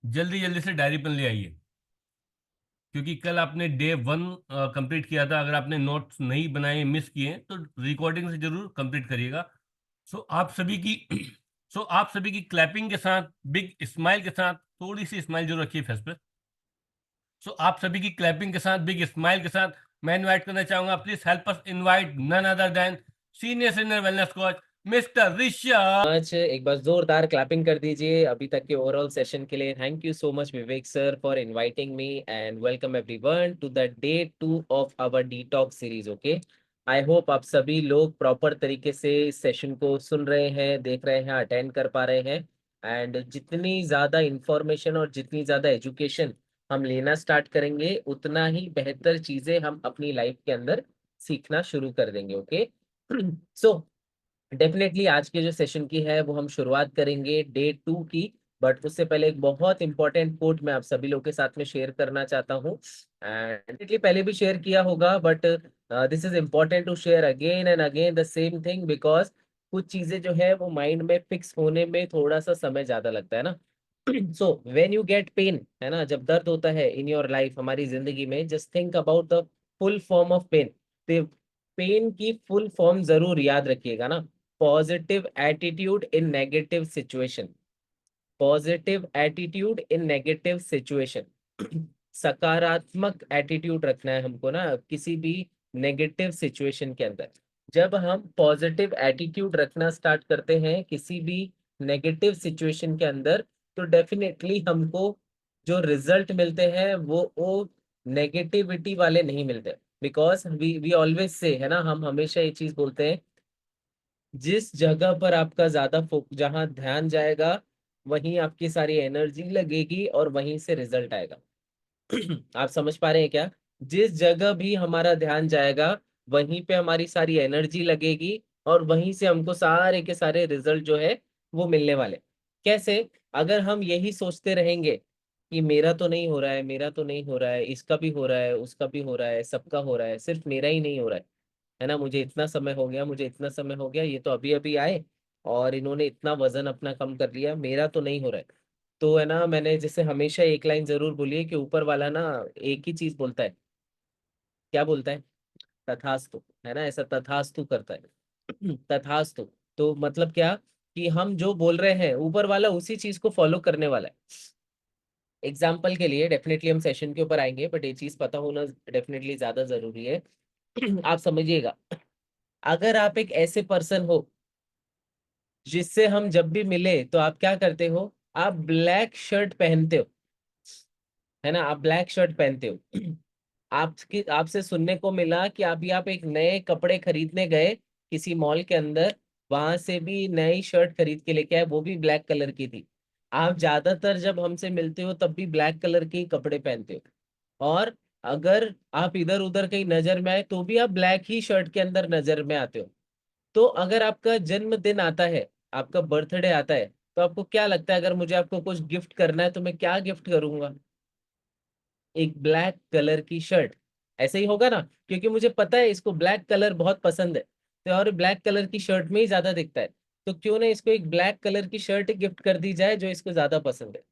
जल्दी जल्दी से डायरी पेन ले आइए, क्योंकि कल आपने डे 1 कंप्लीट किया था। अगर आपने नोट्स नहीं बनाए, मिस किए, तो रिकॉर्डिंग से जरूर कंप्लीट करिएगा। सो आप सभी की सो आप सभी की क्लैपिंग के साथ, बिग स्माइल के साथ, थोड़ी सी स्माइल जरूर रखिए फेस पे। सो आप सभी की क्लैपिंग के साथ, बिग स्माइल के साथ, मैं इनवाइट करना चाहूंगा, please help us invite none other than senior wellness coach mister Rishabh. आज एक बार जोरदार क्लैपिंग कर दीजिए अभी तक के ओवरऑल सेशन के लिए। Thank you so much Vivek sir for inviting me and welcome everyone to the day 2 of our detox series. Okay, I hope आप सभी लोग प्रॉपर तरीके से इस सेशन को सुन रहे हैं, देख रहे हैं, अटेंड कर पा रहे हैं। एंड जितनी ज्यादा इंफॉर्मेशन और जितनी ज्यादा एजुकेशन हम लेना स्टार्ट करेंगे, उतना ही बेहतर चीजें हम अपनी लाइफ के अंदर सीखना शुरू कर देंगे। ओके सो डेफिनेटली आज के जो सेशन की है वो हम शुरुआत करेंगे डे 2 की। बट उससे पहले एक बहुत इंपॉर्टेंट कोट मैं आप सभी लोगों के साथ में शेयर करना चाहता हूँ। एंड डेफिनेटली पहले भी शेयर किया होगा, but this is important to share again and again the same thing, because कुछ चीजें जो है वो माइंड में फिक्स होने में थोड़ा सा समय ज्यादा लगता है ना। So when you get pain, है ना, जब दर्द होता है इन योर लाइफ, हमारी जिंदगी में, just think about the full form of pain. Pain की फुल फॉर्म जरूर याद रखिएगा ना। Positive attitude in negative situation. Positive attitude in negative situation. सकारात्मक एटीट्यूड रखना है हमको ना किसी भी नेगेटिव सिचुएशन के अंदर। जब हम पॉजिटिव एटीट्यूड रखना स्टार्ट करते हैं किसी भी नेगेटिव सिचुएशन के अंदर, तो डेफिनेटली हमको जो रिजल्ट मिलते हैं वो नेगेटिविटी वाले नहीं मिलते। बिकॉज वी ऑलवेज से, है ना, हम हमेशा ये चीज बोलते हैं, जिस जगह पर आपका ज्यादा जहां ध्यान जाएगा वहीं आपकी सारी एनर्जी लगेगी और वहीं से रिजल्ट आएगा। आप समझ पा रहे हैं क्या? जिस जगह भी हमारा ध्यान जाएगा वहीं पे हमारी सारी एनर्जी लगेगी और वहीं से हमको सारे के सारे रिजल्ट जो है वो मिलने वाले। कैसे? अगर हम यही सोचते रहेंगे कि मेरा तो नहीं हो रहा है, मेरा तो नहीं हो रहा है, इसका भी हो रहा है, उसका भी हो रहा है, सबका हो रहा है, सिर्फ मेरा ही नहीं हो रहा है ना, मुझे इतना समय हो गया, मुझे इतना समय हो गया, ये तो अभी अभी आए और इन्होंने इतना वजन अपना कम कर लिया, मेरा तो नहीं हो रहा है। तो है ना, मैंने जैसे हमेशा एक लाइन जरूर बोली है कि ऊपर वाला ना एक ही चीज बोलता है। क्या बोलता है? तथास्तु, है ना, ऐसा तथास्तु करता है। तथास्तु। तो मतलब क्या, कि हम जो बोल रहे हैं ऊपर वाला उसी चीज को फॉलो करने वाला है। एग्जाम्पल के लिए डेफिनेटली हम सेशन के ऊपर आएंगे, बट ये चीज पता होना डेफिनेटली ज्यादा जरूरी है। आप समझिएगा, अगर आप एक ऐसे पर्सन हो जिससे हम जब भी मिले तो आप क्या करते हो, आप ब्लैक शर्ट पहनते हो, है ना, आप ब्लैक शर्ट पहनते हो। आपकी आपसे सुनने को मिला कि अभी आप एक नए कपड़े खरीदने गए किसी मॉल के अंदर, वहां से भी नई शर्ट खरीद के लेके आए, वो भी ब्लैक कलर की थी। आप ज्यादातर जब हमसे मिलते हो तब भी ब्लैक कलर के ही कपड़े पहनते हो। और अगर आप इधर उधर कहीं नजर में आए तो भी आप ब्लैक ही शर्ट के अंदर नजर में आते हो। तो अगर आपका जन्मदिन आता है, आपका बर्थडे आता है, तो आपको क्या लगता है, अगर मुझे आपको कुछ गिफ्ट करना है तो मैं क्या गिफ्ट करूंगा? एक ब्लैक कलर की शर्ट। ऐसे ही होगा ना, क्योंकि मुझे पता है इसको ब्लैक कलर बहुत पसंद है, तो और ब्लैक कलर की शर्ट में ही ज्यादा दिखता है। तो क्यों ना इसको एक ब्लैक कलर की शर्ट गिफ्ट कर दी जाए जो इसको ज्यादा पसंद है।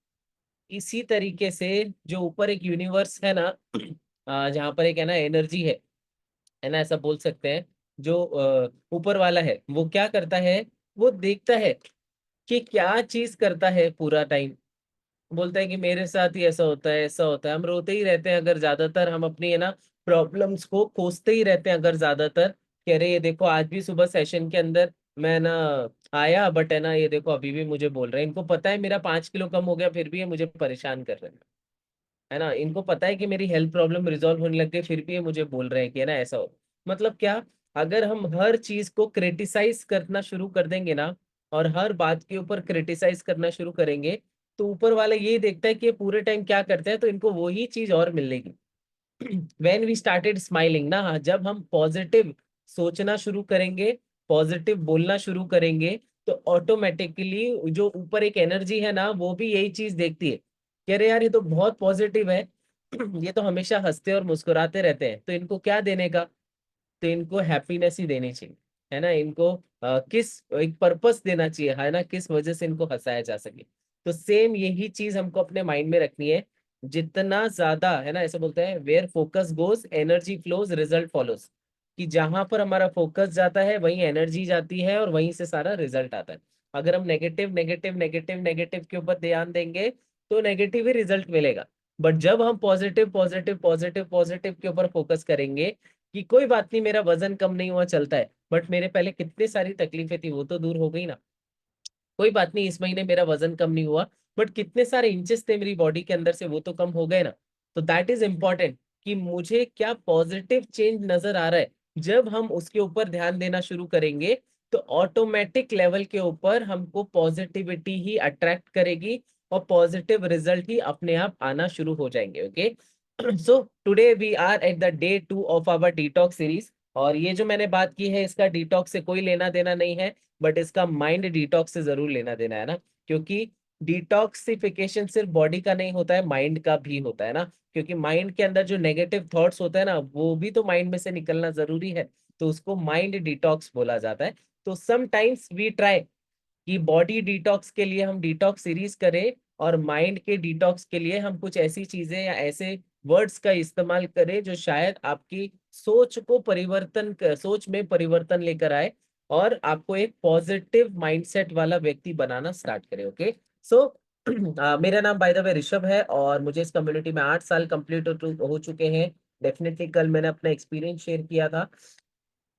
इसी तरीके से जो ऊपर एक यूनिवर्स है ना, जहाँ पर एक, है ना, एनर्जी है ना, ऐसा बोल सकते हैं, जो ऊपर वाला है वो क्या करता है, वो देखता है कि क्या चीज करता है पूरा टाइम। बोलता है कि मेरे साथ ही ऐसा होता है, ऐसा होता है, हम रोते ही रहते हैं अगर ज्यादातर हम अपनी, है ना, प्रॉब्लम्स को कोसते ही रहते हैं अगर ज्यादातर। कह रहे ये देखो आज भी सुबह सेशन के अंदर मैं ना आया, बट है ना ये देखो अभी भी मुझे बोल रहे हैं, इनको पता है मेरा 5 किलो कम हो गया फिर भी ये मुझे परेशान कर रहे हैं। है ना, इनको पता है कि मेरी हेल्थ प्रॉब्लम रिजॉल्व होने लग गई फिर भी ये मुझे बोल रहे हैं कि, है ना, ऐसा हो। मतलब क्या, अगर हम हर चीज को क्रिटिसाइज करना शुरू कर देंगे ना, और हर बात के ऊपर क्रिटिसाइज करना शुरू करेंगे, तो ऊपर वाला ये देखता है कि ये पूरे टाइम क्या करते हैं, तो इनको वही चीज और मिलेगी। व्हेन वी स्टार्टेड स्माइलिंग ना, जब हम पॉजिटिव सोचना शुरू करेंगे, पॉजिटिव बोलना शुरू करेंगे, तो ऑटोमेटिकली जो ऊपर एक एनर्जी है ना वो भी यही चीज देखती है कि अरे यार ये तो बहुत पॉजिटिव है। ये तो हमेशा हंसते और मुस्कुराते रहते हैं, तो इनको क्या देने का? तो इनको हैप्पीनेस ही देनी चाहिए, है ना, इनको किस एक पर्पस देना चाहिए, है ना, किस वजह से इनको हंसाया जा सके। तो सेम यही चीज हमको अपने माइंड में रखनी है। जितना ज्यादा है ना, ऐसे बोलते हैं where focus goes energy flows result follows, कि जहां पर हमारा फोकस जाता है वहीं एनर्जी जाती है और वहीं से सारा रिजल्ट आता है। अगर हम नेगेटिव नेगेटिव नेगेटिव नेगेटिव के ऊपर ध्यान देंगे तो नेगेटिव ही रिजल्ट मिलेगा। बट जब हम पॉजिटिव पॉजिटिव पॉजिटिव पॉजिटिव के ऊपर फोकस करेंगे कि कोई बात नहीं, मेरा वजन कम नहीं हुआ चलता है, बट मेरे पहले कितनी सारी तकलीफें थी वो तो दूर हो गई ना। कोई बात नहीं, इस महीने मेरा वजन कम नहीं हुआ, बट कितने सारे इंचेस थे मेरी बॉडी के अंदर से वो तो कम हो गए ना। तो दैट इज इम्पोर्टेंट कि मुझे क्या पॉजिटिव चेंज नजर आ रहा है। जब हम उसके ऊपर ध्यान देना शुरू करेंगे तो ऑटोमेटिक लेवल के ऊपर हमको पॉजिटिविटी ही अट्रैक्ट करेगी और पॉजिटिव रिजल्ट ही अपने आप आना शुरू हो जाएंगे। Okay, so today we are at the day 2 of our detox series. और ये जो मैंने बात की है इसका डिटॉक्स से कोई लेना देना नहीं है, बट इसका माइंड डिटॉक्स से जरूर लेना देना है ना। क्योंकि डिटॉक्सिफिकेशन सिर्फ बॉडी का नहीं होता है, माइंड का भी होता है ना। क्योंकि माइंड के अंदर जो नेगेटिव थॉट्स होते हैं ना वो भी तो माइंड में से निकलना जरूरी है। तो उसको माइंड डिटॉक्स बोला जाता है। तो समटाइम्स वी ट्राई कि बॉडी डिटॉक्स के लिए हम डिटॉक्स सीरीज करें और माइंड के डिटॉक्स के लिए हम कुछ ऐसी चीजें या ऐसे वर्ड्स का इस्तेमाल करें जो शायद आपकी सोच को सोच में परिवर्तन लेकर आए और आपको एक पॉजिटिव माइंडसेट वाला व्यक्ति बनाना स्टार्ट करे। ओके, सो मेरा नाम बाय द वे ऋषभ है और मुझे इस कम्युनिटी में 8 साल कंप्लीट हो चुके हैं। डेफिनेटली कल मैंने अपना एक्सपीरियंस शेयर किया था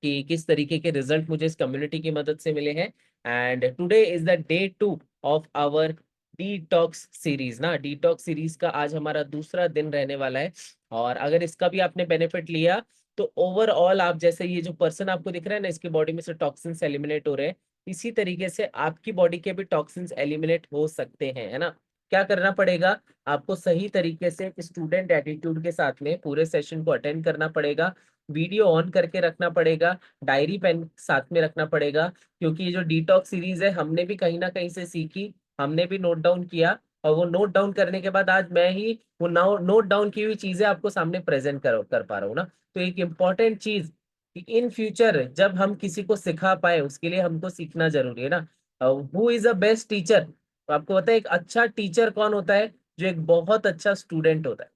कि किस तरीके के रिजल्ट मुझे इस कम्युनिटी की मदद से मिले हैं। And today is the day 2 of our detox series ना। डिटॉक्स सीरीज का आज हमारा दूसरा दिन रहने वाला है। और अगर इसका भी आपने बेनिफिट लिया तो ओवरऑल आप जैसे ये जो पर्सन आपको दिख रहा है ना, इसकी बॉडी में से टॉक्सिन्स एलिमिनेट हो रहे हैं, इसी तरीके से आपकी बॉडी के भी टॉक्सिन्स एलिमिनेट हो सकते हैं, है ना। क्या करना पड़ेगा, आपको सही तरीके से स्टूडेंट एटीट्यूड के साथ में पूरे सेशन को अटेंड करना पड़ेगा, वीडियो ऑन करके रखना पड़ेगा, डायरी पेन साथ में रखना पड़ेगा। क्योंकि ये जो डिटॉक्स सीरीज है हमने भी कहीं ना कहीं से सीखी, हमने भी नोट डाउन किया, और वो नोट डाउन करने के बाद आज मैं ही वो नोट डाउन की हुई चीजें आपको सामने प्रेजेंट कर पा रहा हूँ ना। तो एक इम्पॉर्टेंट चीज कि इन फ्यूचर जब हम किसी को सिखा पाए उसके लिए हमको सीखना जरूरी है ना। Who is a best teacher, आपको पता है एक अच्छा टीचर कौन होता है? जो एक बहुत अच्छा स्टूडेंट होता है।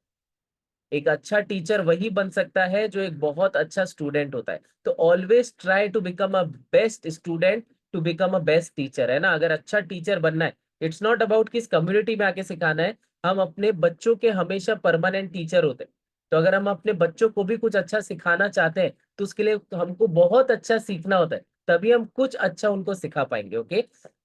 एक अच्छा टीचर वही बन सकता है जो एक बहुत अच्छा स्टूडेंट होता है। तो always try to become a best student to become a best teacher, है ना। अगर अच्छा टीचर बनना है, इट्स नॉट अबाउट किस कम्युनिटी में आके सिखाना है, हम अपने बच्चों के हमेशा परमानेंट टीचर होते हैं। तो अगर हम अपने बच्चों को भी कुछ अच्छा सिखाना चाहते हैं तो उसके लिए हमको बहुत अच्छा सीखना होता है, तभी हम कुछ अच्छा उनको सिखा पाएंगे। Okay,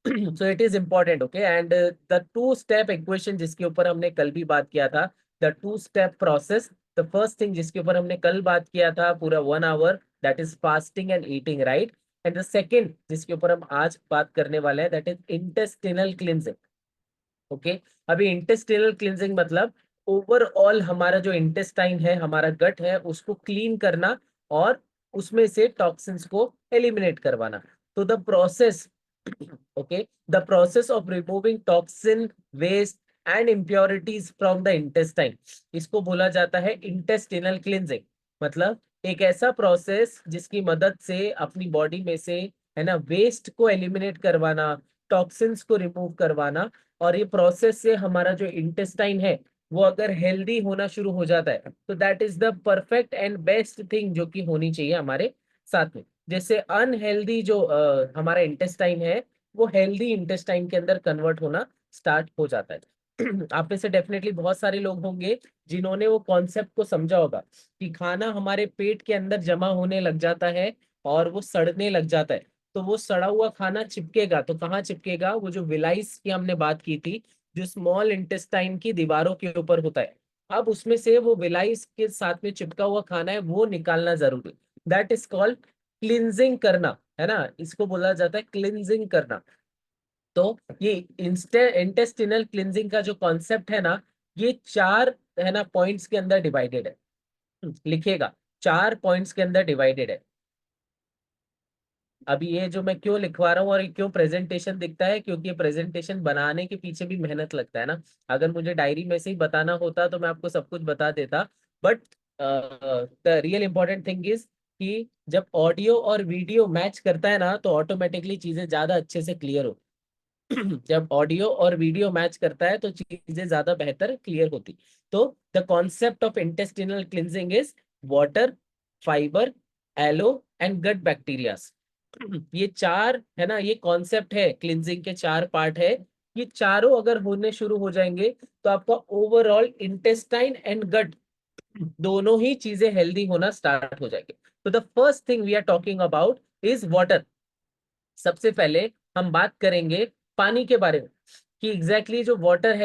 so it is important. Okay, and the 2 step equation जिसके ऊपर हमने कल भी बात किया था, the 2 step process, the first thing जिसके ऊपर हमने कल बात किया था पूरा 1 hour, that is fasting and eating, right. And the second जिसके ऊपर हम आज बात करने वाले हैं that is intestinal cleansing. Okay, अभी इंटेस्टिनल क्लिनजिंग मतलब ओवरऑल हमारा जो इंटेस्टाइन है, हमारा गट है, उसको क्लीन करना और उसमें से टॉक्सिन्स को एलिमिनेट करवाना। तो the process, okay, the process of removing toxin waste and impurities from the intestine, इसको बोला जाता है इंटेस्टिनल क्लिनजिंग। मतलब एक ऐसा प्रोसेस जिसकी मदद से अपनी बॉडी में से, है ना, वेस्ट को एलिमिनेट करवाना, टॉक्सिन्स को रिमूव करवाना। और ये प्रोसेस से हमारा जो इंटेस्टाइन है वो अगर हेल्दी होना शुरू हो जाता है तो that is the perfect and best thing जो कि होनी चाहिए हमारे साथ में। जैसे अनहेल्दी जो हमारा इंटेस्टाइन है वो हेल्दी इंटेस्टाइन के अंदर कन्वर्ट होना स्टार्ट हो जाता है। आप में से डेफिनेटली बहुत सारे लोग होंगे जिन्होंने वो कॉन्सेप्ट को समझा होगा कि खाना हमारे पेट के अंदर जमा होने लग जाता है और वो सड़ने लग जाता है। तो वो सड़ा हुआ खाना चिपकेगा तो कहाँ चिपकेगा? वो जो विलाइस की हमने बात की थी, जो स्मॉल इंटेस्टाइन की दीवारों के ऊपर होता है, अब उसमें से वो विलाइस के साथ में चिपका हुआ खाना है वो निकालना जरूरी। दैट इज कॉल्ड क्लिनजिंग करना, है ना। इसको बोला जाता है क्लिनजिंग करना। तो ये इंटेस्टिनल क्लिनजिंग का जो कॉन्सेप्ट है ना, ये 4, है ना, पॉइंट्स के अंदर डिवाइडेड है। लिखिएगा, 4 पॉइंट्स के अंदर डिवाइडेड है। अभी ये जो मैं क्यों लिखवा रहा हूँ और ये क्यों प्रेजेंटेशन दिखता है, क्योंकि ये प्रेजेंटेशन बनाने के पीछे भी मेहनत लगता है ना। अगर मुझे डायरी में से ही बताना होता तो मैं आपको सब कुछ बता देता, but the real important thing is कि जब ऑडियो और वीडियो मैच करता है ना तो ऑटोमेटिकली चीजें ज्यादा अच्छे से क्लियर हो। जब ऑडियो और वीडियो मैच करता है तो चीजें ज्यादा बेहतर क्लियर होती। तो the concept of intestinal cleansing is water, fibre, aloe and gut bacterias. ये चार है ना, ये कॉन्सेप्ट है, क्लिनजिंग के चार पार्ट है। ये चारों अगर होने शुरू हो जाएंगे तो आपका ओवरऑल इंटेस्टाइन एंड गट दोनों ही चीजें हेल्दी होना स्टार्ट हो जाएंगे। तो the first thing we are talking about is water. सबसे पहले हम बात करेंगे पानी के बारे में कि एग्जैक्टली जो वाटर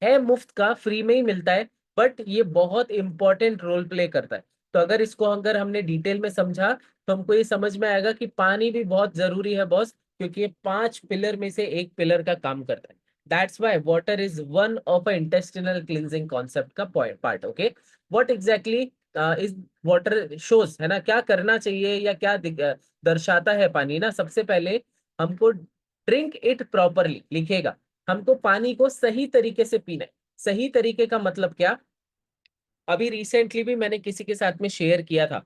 है मुफ्त का, फ्री में ही मिलता है, बट ये बहुत इंपॉर्टेंट रोल प्ले करता है। तो अगर इसको अगर हमने डिटेल में समझा तो हमको ये समझ में आएगा कि पानी भी बहुत जरूरी है बॉस, क्योंकि ये 5 पिलर में से एक पिलर का काम करता है। That's why water is one of a intestinal cleansing concept का point part. Okay, what exactly is water shows, है ना, क्या करना चाहिए या क्या दर्शाता है पानी ना। सबसे पहले हमको ड्रिंक इट प्रॉपरली लिखेगा, हमको पानी को सही तरीके से पीना है। सही तरीके का मतलब क्या, अभी रिसेंटली भी मैंने किसी के साथ में शेयर किया था।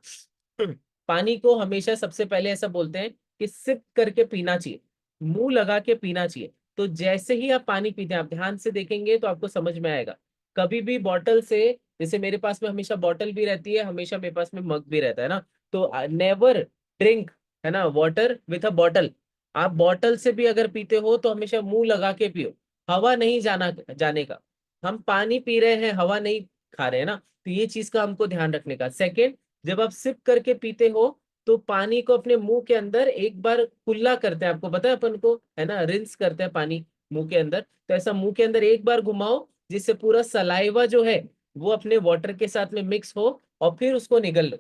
पानी को हमेशा सबसे पहले ऐसा बोलते हैं कि सिप करके पीना चाहिए, मुंह लगा के पीना चाहिए। तो जैसे ही आप पानी पीते हैं, आप ध्यान से देखेंगे तो आपको समझ में आएगा। कभी भी बॉटल से, जैसे मेरे पास में हमेशा बॉटल भी रहती है, हमेशा मेरे पास में मग भी रहता है ना, तो नेवर ड्रिंक, है ना, वाटर विथ अ बॉटल। आप बॉटल से भी अगर पीते हो तो हमेशा मुंह लगा के पियो, हवा नहीं जाने का। हम पानी पी रहे हैं, हवा नहीं खा रहे हैं ना। तो ये चीज का हमको ध्यान रखने का। सेकेंड, जब आप सिप करके पीते हो तो पानी को अपने मुंह के अंदर एक बार कुल्ला करते हैं, आपको पता है अपन को, है ना, रिंस करते हैं पानी मुंह के अंदर। तो ऐसा मुंह के अंदर एक बार घुमाओ जिससे पूरा सलाइवा जो है वो अपने वाटर के साथ में मिक्स हो, और फिर उसको निगल लो।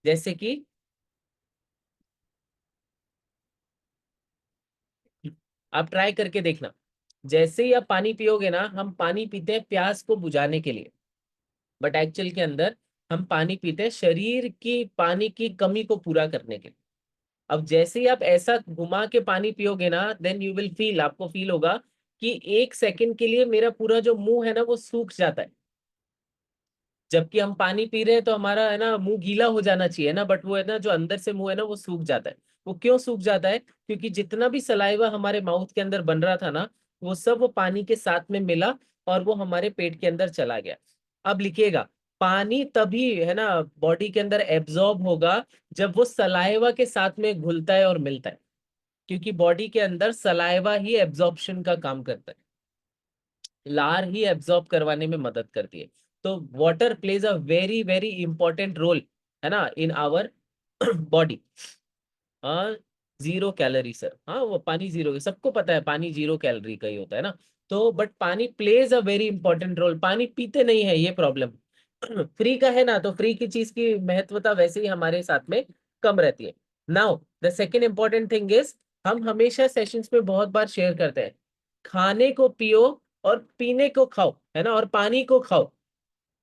जैसे कि आप ट्राई करके देखना। जैसे ही आप पानी पियोगे ना, हम पानी पीते हैं प्यास को बुझाने के लिए, बट एक्चुअल के अंदर हम पानी पीते हैं शरीर की पानी की कमी को पूरा करने के लिए। अब जैसे ही आप ऐसा घुमा के पानी पियोगे ना, देन यू विल फील, आपको फील होगा कि 1 सेकंड के लिए मेरा पूरा जो मुंह है ना वो सूख जाता है। जबकि हम पानी पी रहे हैं तो हमारा है ना मुंह गीला हो जाना चाहिए ना, बट वो है ना जो अंदर से मुंह है ना वो सूख जाता है। वो क्यों सूख जाता है, क्योंकि जितना भी सलाइवा हमारे माउथ के अंदर बन रहा था ना, वो सब वो पानी के साथ में मिला और वो हमारे पेट के अंदर चला गया। अब लिखिएगा, पानी तभी है ना बॉडी के अंदर एब्जॉर्ब होगा जब वो सलाइवा के साथ में घुलता है और मिलता है, क्योंकि बॉडी के अंदर सलाइवा ही एब्जॉर्प्शन का काम करता है, लार ही एब्जॉर्ब करवाने में मदद करती है। तो water plays a very very important role, है ना, इन आवर बॉडी। हाँ, 0 कैलोरी सर, हाँ वो पानी जीरो, सबको पता है पानी 0 कैलोरी का ही होता है ना। तो बट पानी plays a very important role, पानी पीते नहीं है, ये प्रॉब्लम। फ्री का है ना, तो फ्री की चीज की महत्वता वैसे ही हमारे साथ में कम रहती है। Now the second important thing is, हम हमेशा सेशंस में बहुत बार शेयर करते हैं, खाने को पियो और पीने को खाओ, है ना, और पानी को खाओ।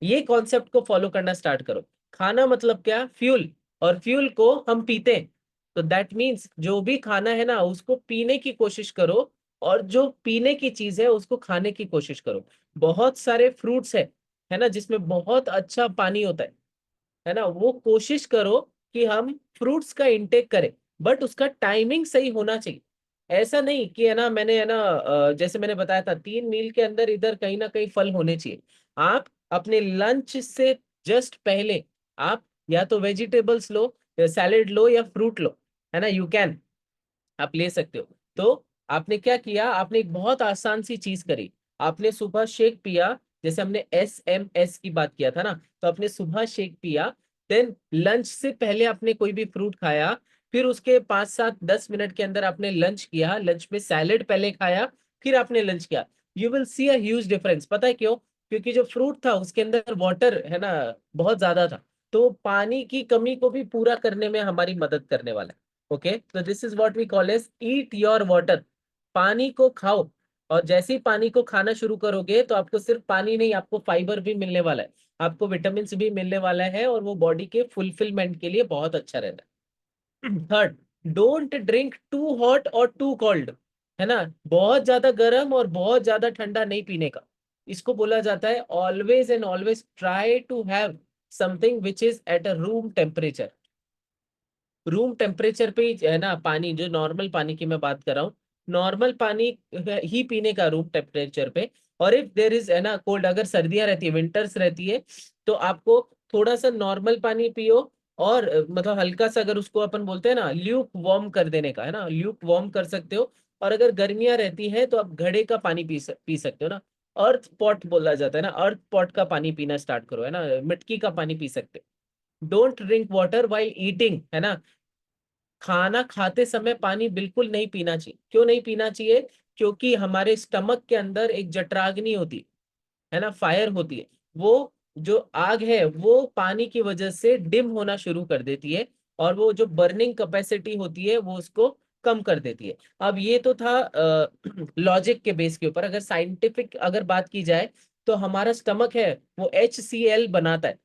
ये कॉन्सेप्ट को फॉलो करना स्टार्ट करो। खाना मतलब क्या, फ्यूल, और फ्यूल को हम पीते हैं। तो दैट मीन्स जो भी खाना है ना उसको पीने की कोशिश करो, और जो पीने की चीज है उसको खाने की कोशिश करो। बहुत सारे फ्रूट्स है ना, जिसमें बहुत अच्छा पानी होता है ना, वो कोशिश करो कि हम फ्रूट्स का इंटेक करें, बट उसका टाइमिंग सही होना चाहिए। ऐसा नहीं कि है ना, मैंने है ना जैसे मैंने बताया था 3 मील के अंदर इधर कहीं ना कहीं फल होने चाहिए। आप अपने लंच से जस्ट पहले आप या तो वेजिटेबल्स लो, सैलेड लो या फ्रूट लो, है ना, यू कैन, आप ले सकते हो। तो आपने क्या किया, आपने एक बहुत आसान सी चीज करी, आपने सुबह शेक पिया। जैसे हमने SMS की बात किया था ना, तो आपने सुबह शेक पिया, देन लंच से पहले आपने कोई भी फ्रूट खाया, फिर उसके 5 7 10 मिनट के अंदर आपने लंच किया, लंच में सैलेड पहले खाया, फिर आपने लंच किया। You will C a huge difference. पता है क्यों, क्योंकि जो फ्रूट था उसके अंदर वाटर है ना बहुत ज्यादा था, तो पानी की कमी को भी पूरा करने में हमारी मदद करने वाला है। ओके, तो this is what we call as eat your water. पानी को खाओ, और जैसे ही पानी को खाना शुरू करोगे तो आपको सिर्फ पानी नहीं, आपको फाइबर भी मिलने वाला है, आपको विटामिन भी मिलने वाला है, और वो बॉडी के फुलफिलमेंट के लिए बहुत अच्छा रहता है। Third, don't drink too hot और टू कोल्ड, है ना, बहुत ज्यादा गर्म और बहुत ज्यादा ठंडा नहीं पीने का। इसको बोला जाता है always and always try to have something which is at a room temperature. Room temperature पे ही है ना पानी, जो नॉर्मल पानी की मैं बात कर रहा हूँ, नॉर्मल पानी ही पीने का रूम टेम्परेचर पे। और इफ देर इज है ना कोल्ड, अगर सर्दियां रहती है, विंटर्स रहती है, तो आपको थोड़ा सा नॉर्मल पानी पियो। और मतलब हल्का सा, अगर उसको अपन बोलते हैं ना ल्यूक वार्म कर देने का, है ना, ल्यूक वार्म कर सकते हो। और अगर गर्मियां रहती है तो आप घड़े का पानी पी सकते हो ना। अर्थ पॉट बोला जाता है ना, अर्थ पॉट का पानी पीना स्टार्ट करो, है ना, मिट्टी का पानी पी सकते हो। Don't drink water while eating, है ना। खाना खाते समय पानी बिल्कुल नहीं पीना चाहिए। क्यों नहीं पीना चाहिए? क्योंकि हमारे स्टमक के अंदर एक जठराग्नि होती है ना, फायर होती है। वो जो आग है वो पानी की वजह से डिम होना शुरू कर देती है, और वो जो बर्निंग कैपेसिटी होती है वो उसको कम कर देती है। अब ये तो था लॉजिक के बेस के ऊपर। अगर साइंटिफिक अगर बात की जाए, तो हमारा स्टमक है वो HCl बनाता है,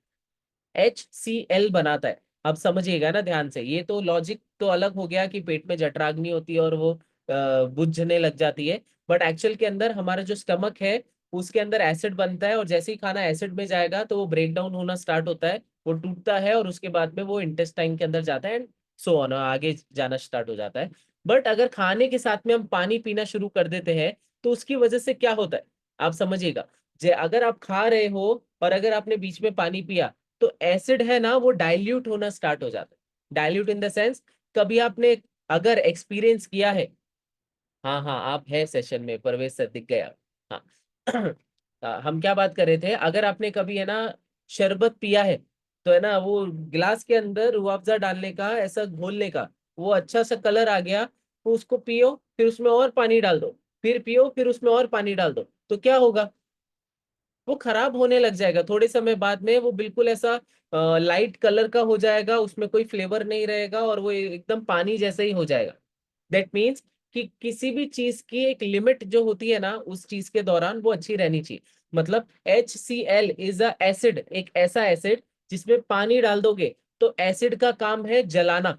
HCl बनाता है। अब समझिएगा ना ध्यान से, ये तो लॉजिक तो अलग हो गया कि पेट में जठराग्नि होती है और वो बुझने लग जाती है। बट एक्चुअल के अंदर हमारा जो स्टमक है उसके अंदर एसिड बनता है, और जैसे ही खाना एसिड में जाएगा तो वो ब्रेक डाउन होना स्टार्ट होता है, वो टूटता है, और उसके बाद में वो इंटेस्टाइन के अंदर जाता है, एंड सो ऑन, आगे जाना स्टार्ट हो जाता है। बट अगर खाने के साथ में हम पानी पीना शुरू कर देते हैं, तो उसकी वजह से क्या होता है आप समझिएगा। जे अगर आप खा रहे हो और अगर आपने बीच में पानी पिया, तो एसिड है ना वो डाइल्यूट होना स्टार्ट हो जाता है। डाइल्यूट इन द सेंस, कभी आपने अगर एक्सपीरियंस किया है, हाँ हाँ आप है सेशन में, परवेज सर दिख गया। हाँ हम क्या बात कर रहे थे, अगर आपने कभी है ना शरबत पिया है, तो है ना वो गिलास के अंदर रूह अफ़ज़ा डालने का, ऐसा घोलने का, वो अच्छा सा कलर आ गया, तो उसको पियो, फिर उसमें और पानी डाल दो, फिर पियो, फिर उसमें और पानी डाल दो, तो क्या होगा? वो खराब होने लग जाएगा थोड़े समय बाद में। वो बिल्कुल ऐसा लाइट कलर का हो जाएगा, उसमें कोई फ्लेवर नहीं रहेगा, और वो एकदम पानी जैसा ही हो जाएगा। दैट मीन्स कि किसी भी चीज की एक लिमिट जो होती है ना, उस चीज के दौरान वो अच्छी रहनी चाहिए। मतलब HCl इज अ एसिड, एक ऐसा एसिड जिसमें पानी डाल दोगे तो एसिड का काम है जलाना,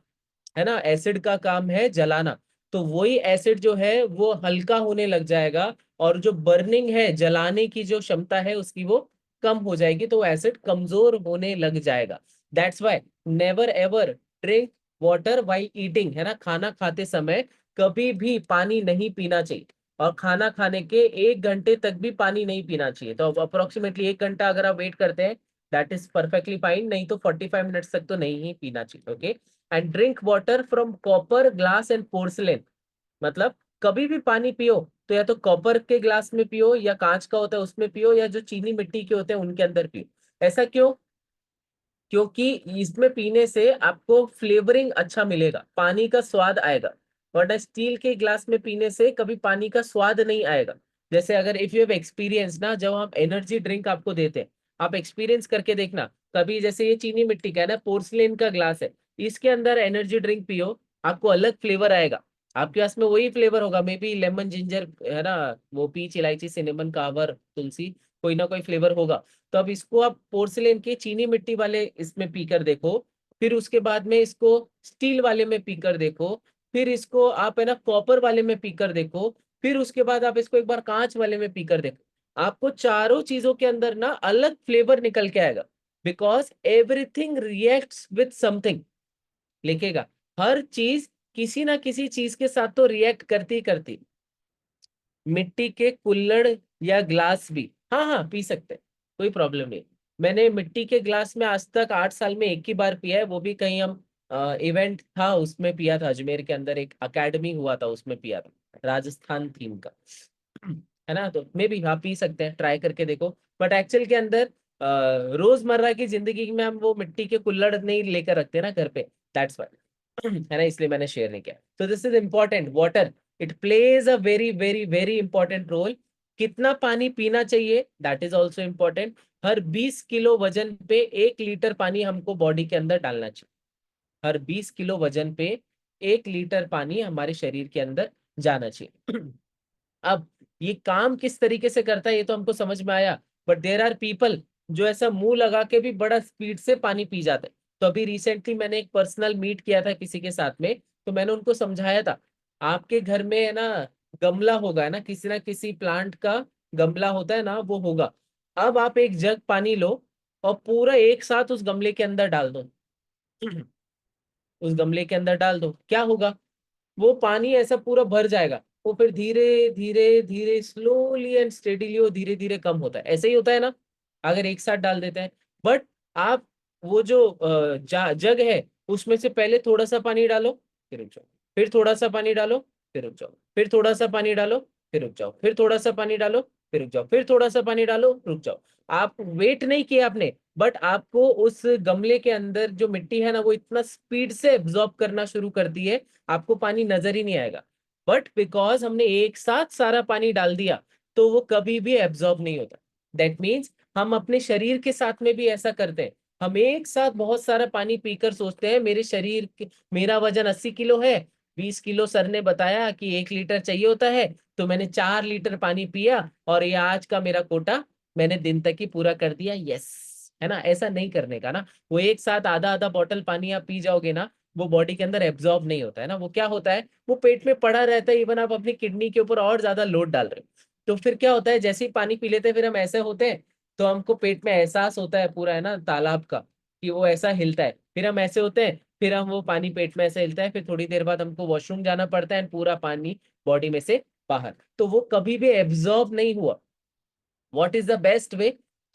है ना, एसिड का काम है जलाना। तो वही एसिड जो है वो हल्का होने लग जाएगा, और जो बर्निंग है, जलाने की जो क्षमता है उसकी, वो कम हो जाएगी, तो एसिड कमजोर होने लग जाएगा। That's why never ever drink water while eating, है ना, खाना खाते समय कभी भी पानी नहीं पीना चाहिए। और खाना खाने के 1 घंटे तक भी पानी नहीं पीना चाहिए। तो अप्रोक्सीमेटली 1 घंटा अगर आप वेट करते हैं, दैट इज परफेक्टली फाइन, नहीं तो 45 मिनट्स तक तो नहीं ही पीना चाहिए। Okay. And drink water from copper glass and porcelain, मतलब कभी भी पानी पियो तो या तो कॉपर के ग्लास में पियो, या कांच का होता है उसमें पियो, या जो चीनी मिट्टी के होते हैं उनके अंदर पियो। ऐसा क्यों? क्योंकि इसमें पीने से आपको फ्लेवरिंग अच्छा मिलेगा, पानी का स्वाद आएगा। वरना स्टील के ग्लास में पीने से कभी पानी का स्वाद नहीं आएगा। जैसे अगर इफ यू हैव एक्सपीरियंस ना, जब हम एनर्जी ड्रिंक आपको देते हैं, आप एक्सपीरियंस करके देखना कभी। जैसे ये चीनी मिट्टी का है ना, पोर्सलेन का ग्लास है, इसके अंदर एनर्जी ड्रिंक पियो, आपको अलग फ्लेवर आएगा। आपके पास में वही फ्लेवर होगा, मे बी लेमन जिंजर, है ना, वो पीच इलायची सिनेमन कावर तुलसी, कोई ना कोई फ्लेवर होगा। तो अब इसको आप पोर्सिलेन के चीनी मिट्टी वाले इसमें पीकर देखो, फिर उसके बाद में इसको स्टील वाले में पीकर देखो, फिर इसको आप है ना कॉपर वाले में पीकर देखो, फिर उसके बाद आप इसको एक बार कांच वाले में पीकर देखो। आपको चारों चीजों के अंदर ना अलग फ्लेवर निकल के आएगा, because everything reacts with something. लिखेगा, हर चीज किसी ना किसी चीज के साथ तो रिएक्ट करती करती। मिट्टी के कुल्हड़ या ग्लास भी, हाँ हाँ पी सकते हैं, कोई प्रॉब्लम नहीं। मैंने मिट्टी के ग्लास में आज तक 8 साल में एक ही बार पिया है, वो भी कहीं हम इवेंट था उसमें पिया था, अजमेर के अंदर एक अकेडमी हुआ था उसमें पिया था, राजस्थान थीम का। है ना, तो मे भी हाँ पी सकते हैं, ट्राई करके देखो। बट एक्चुअल के अंदर रोजमर्रा की जिंदगी में हम वो मिट्टी के कुल्हड़ नहीं लेकर रखते ना घर पे, दैट्स वाई। है ना, इसलिए मैंने शेयर नहीं किया। तो this is important, water, it plays a very very very important role. कितना पानी पीना चाहिए, दैट इज ऑल्सो इम्पोर्टेंट। हर 20 किलो वजन पे 1 लीटर पानी हमको बॉडी के अंदर डालना चाहिए। हर 20 किलो वजन पे 1 लीटर पानी हमारे शरीर के अंदर जाना चाहिए। अब ये काम किस तरीके से करता है ये तो हमको समझ में आया, बट देर आर पीपल जो ऐसा मुंह लगा के भी बड़ा स्पीड से पानी पी जाते हैं। तो अभी रिसेंटली मैंने एक पर्सनल मीट किया था किसी के साथ में, तो मैंने उनको समझाया था, आपके घर में है ना गमला होगा, है ना किसी प्लांट का गमला होता है ना, वो होगा। अब आप एक जग पानी लो और पूरा एक साथ उस गमले के अंदर डाल दो। उस गमले के अंदर डाल दो, क्या होगा? वो पानी ऐसा पूरा भर जाएगा। वो फिर धीरे धीरे धीरे स्लोली एंड स्टेडीली वो धीरे धीरे कम होता है। ऐसे ही होता है ना अगर एक साथ डाल देते हैं। बट आप वो जो जग है उसमें से पहले थोड़ा सा पानी डालो, फिर रुक जाओ, फिर थोड़ा सा पानी डालो, फिर रुक जाओ, फिर थोड़ा सा पानी डालो, फिर रुक जाओ, फिर थोड़ा सा पानी डालो, फिर रुक जाओ, फिर थोड़ा सा पानी डालो, रुक जाओ। आप वेट नहीं किया आपने, बट आपको उस गमले के अंदर जो मिट्टी है ना वो इतना स्पीड से एब्जॉर्ब करना शुरू करती है, आपको पानी नजर ही नहीं आएगा। बट बिकॉज हमने एक साथ सारा पानी डाल दिया तो वो कभी भी एब्जॉर्ब नहीं होता। दैट मीन्स हम अपने शरीर के साथ में भी ऐसा करते हैं। हम एक साथ बहुत सारा पानी पीकर सोचते हैं मेरे शरीर के, मेरा वजन 80 किलो है, 20 किलो सर ने बताया कि 1 लीटर चाहिए होता है, तो मैंने 4 लीटर पानी पिया और ये आज का मेरा कोटा मैंने दिन तक ही पूरा कर दिया। यस, है ना? ऐसा नहीं करने का ना। वो एक साथ आधा आधा बॉटल पानी आप पी जाओगे ना, वो बॉडी के अंदर एब्जॉर्ब नहीं होता है ना। वो क्या होता है, वो पेट में पड़ा रहता है। इवन आप अपनी किडनी के ऊपर और ज्यादा लोड डाल रहे हो। तो फिर क्या होता है, जैसे ही पानी पी लेते हैं फिर हम ऐसे होते हैं, तो हमको पेट में एहसास होता है पूरा, है ना, तालाब का, कि वो ऐसा हिलता है। फिर हम ऐसे होते हैं, फिर हम वो पानी पेट में ऐसे हिलता है, फिर थोड़ी देर बाद हमको वॉशरूम जाना पड़ता है, पूरा पानी बॉडी में से बाहर। तो वो कभी भी एब्जॉर्ब नहीं हुआ। What is the best way?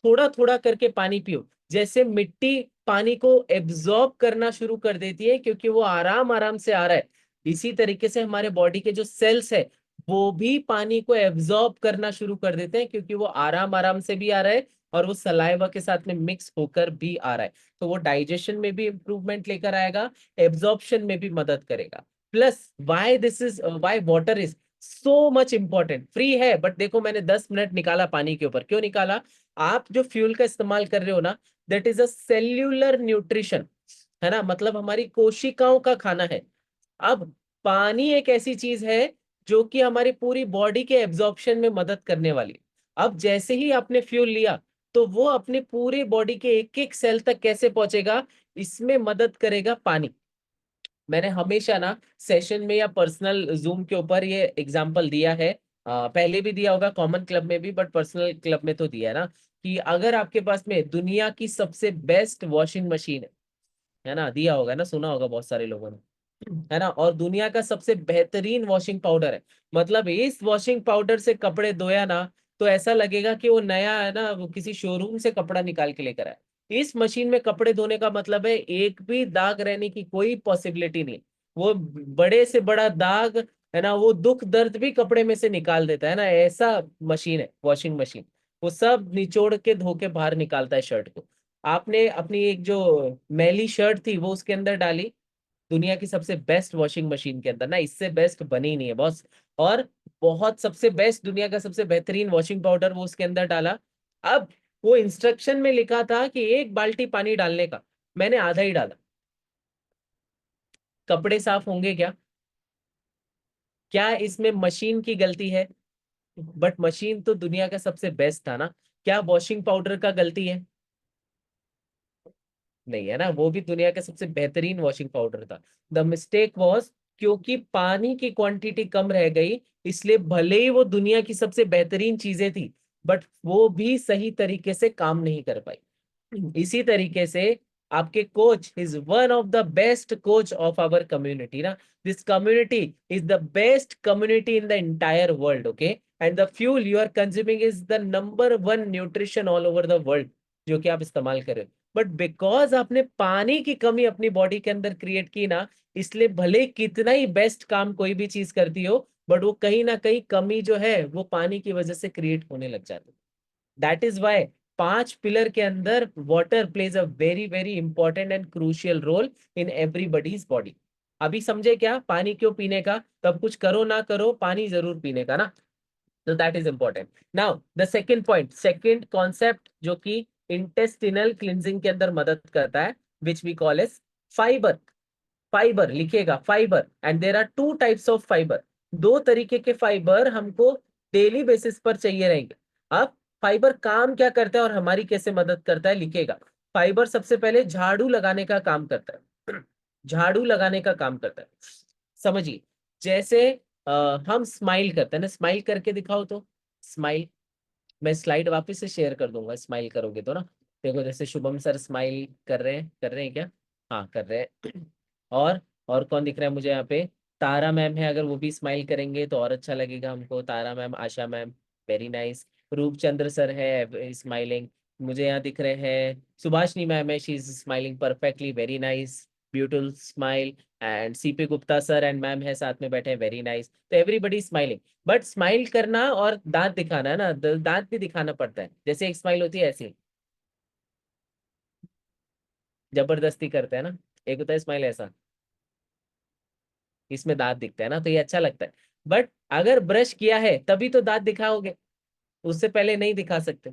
थोड़ा थोड़ा करके पानी पियो। जैसे मिट्टी पानी को एब्जॉर्ब करना शुरू कर देती है क्योंकि वो आराम आराम से आ रहा है, इसी तरीके से हमारे बॉडी के जो सेल्स है वो भी पानी को एब्जॉर्ब करना शुरू कर देते हैं, क्योंकि वो आराम आराम से भी आ रहा है और वो सलाइवा के साथ में मिक्स होकर भी आ रहा है। तो वो डाइजेशन में भी इंप्रूवमेंट लेकर आएगा, एब्जॉर्प्शन में भी मदद करेगा। Plus why this is, Y water is so much important. Free है, बट देखो मैंने 10 मिनट निकाला पानी के ऊपर, क्यों निकाला? आप जो फ्यूल का इस्तेमाल कर रहे हो ना, that is a cellular nutrition, है ना, मतलब हमारी कोशिकाओं का खाना है। अब पानी एक ऐसी चीज है जो कि हमारी पूरी बॉडी के एब्जॉर्प्शन में मदद करने वाली है। अब जैसे ही आपने फ्यूल लिया तो वो अपने पूरी बॉडी के एक एक सेल तक कैसे पहुंचेगा, इसमें मदद करेगा पानी। मैंने हमेशा ना सेशन में या पर्सनल जूम के ऊपर ये एग्जांपल दिया है, पहले भी दिया होगा कॉमन क्लब में भी, बट पर्सनल क्लब में तो दिया है ना, कि अगर आपके पास में दुनिया की सबसे बेस्ट वॉशिंग मशीन है ना, दिया होगा ना, सुना होगा बहुत सारे लोगों ने, है ना, और दुनिया का सबसे बेहतरीन वॉशिंग पाउडर है, मतलब इस वॉशिंग पाउडर से कपड़े धोया ना तो ऐसा लगेगा कि वो नया, है ना, वो किसी शोरूम से कपड़ा निकाल के लेकर आया। इस मशीन में कपड़े धोने का मतलब है एक भी दाग रहने की कोई पॉसिबिलिटी नहीं। वो बड़े से बड़ा दाग, है ना, वो दुख दर्द भी कपड़े में से निकाल देता है ना, ऐसा मशीन है वॉशिंग मशीन। वो सब निचोड़ के धो के बाहर निकालता है शर्ट को। आपने अपनी एक जो मैली शर्ट थी वो उसके अंदर डाली, दुनिया की सबसे बेस्ट वॉशिंग मशीन के अंदर ना, इससे बेस्ट बनी नहीं है बॉस। और बहुत सबसे बेस्ट, दुनिया का सबसे बेहतरीन वॉशिंग पाउडर वो उसके अंदर डाला। अब वो इंस्ट्रक्शन में लिखा था कि 1 बाल्टी पानी डालने का, मैंने आधा ही डाला। कपड़े साफ होंगे क्या? क्या इसमें मशीन की गलती है? बट मशीन तो दुनिया का सबसे बेस्ट था ना। क्या वॉशिंग पाउडर का गलती है? नहीं, है ना, वो भी दुनिया का सबसे बेहतरीन वॉशिंग पाउडर था। द मिस्टेक वॉज, क्योंकि पानी की क्वांटिटी कम रह गई, इसलिए भले ही वो दुनिया की सबसे बेहतरीन चीजें थी बट वो भी सही तरीके से काम नहीं कर पाई। इसी तरीके से आपके coach is one of the best coach of our community ना। This community is the best community in the entire world, okay, and the fuel you are consuming is the number 1 nutrition all over the world जो कि आप इस्तेमाल कर रहे हो। But because आपने पानी की कमी अपनी बॉडी के अंदर क्रिएट की ना, इसलिए भले कितना ही बेस्ट काम कोई भी चीज करती हो बट वो कहीं ना कहीं कमी जो है वो पानी की वजह से क्रिएट होने लग जाती है। दैट इज वाई 5 पिलर के अंदर water plays a very very important and crucial role in everybody's body. अभी समझे क्या पानी क्यों पीने का? तब कुछ करो ना करो, पानी जरूर पीने का ना। तो that is important. Now the second point, second concept जो कि इंटेस्टिनल क्लिनजिंग के अंदर मदद करता है, which we call as fiber. Fiber लिखिएगा, fiber, and there are 2 types of fiber. 2 तरीके के फाइबर हमको डेली बेसिस पर चाहिए रहेंगे। अब फाइबर काम क्या करता है और हमारी कैसे मदद करता है, लिखिएगा। फाइबर सबसे पहले झाड़ू लगाने का काम करता है। झाड़ू लगाने का काम करता है। समझिए, जैसे हम स्माइल करते हैं ना, स्माइल करके दिखाओ तो। स्माइल, मैं स्लाइड वापस से शेयर कर दूंगा, स्माइल करोगे तो ना। देखो जैसे शुभम सर स्माइल कर रहे हैं, कर रहे हैं क्या? हाँ कर रहे हैं। और और कौन दिख रहा है मुझे यहाँ पे? तारा मैम है, अगर वो भी स्माइल करेंगे तो और अच्छा लगेगा हमको। Tara ma'am, Asha ma'am, very nice. Roopchandra sir है स्माइलिंग, मुझे यहाँ दिख रहे हैं। सुभाषनी मैम है, she is smiling perfectly, very nice, beautiful smile. And CP Gupta sir and ma'am है साथ में बैठे हैं, वेरी नाइस। तो एवरीबडी स्माइलिंग। बट स्माइल करना और दांत दिखाना है ना, दांत भी दिखाना पड़ता है। जैसे एक स्माइल होती है ऐसी जबरदस्ती करते हैं ना, एक होता है स्माइल ऐसा, इसमें दांत दिखता है ना, तो ये अच्छा लगता है। बट अगर ब्रश किया है तभी तो दांत दिखाओगे, उससे पहले नहीं दिखा सकते,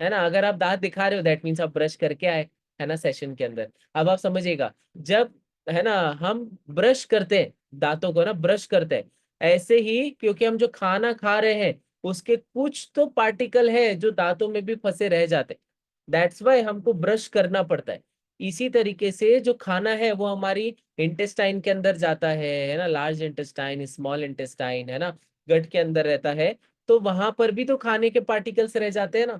है ना। अगर आप दांत दिखा रहे हो दैट मीन्स आप ब्रश करके आए, है ना, सेशन के अंदर। अब आप समझिएगा, जब, है ना, हम ब्रश करते हैं दांतों को ना, ब्रश करते हैं ऐसे ही, क्योंकि हम जो खाना खा रहे हैं उसके कुछ तो पार्टिकल है जो दांतों में भी फंसे रह जाते, दैट्स वाई हमको ब्रश करना पड़ता है। इसी तरीके से जो खाना है वो हमारी इंटेस्टाइन के अंदर जाता है ना, लार्ज इंटेस्टाइन, स्मॉल इंटेस्टाइन, है ना, गट के अंदर रहता है। तो वहां पर भी तो खाने के पार्टिकल्स रह जाते हैं ना।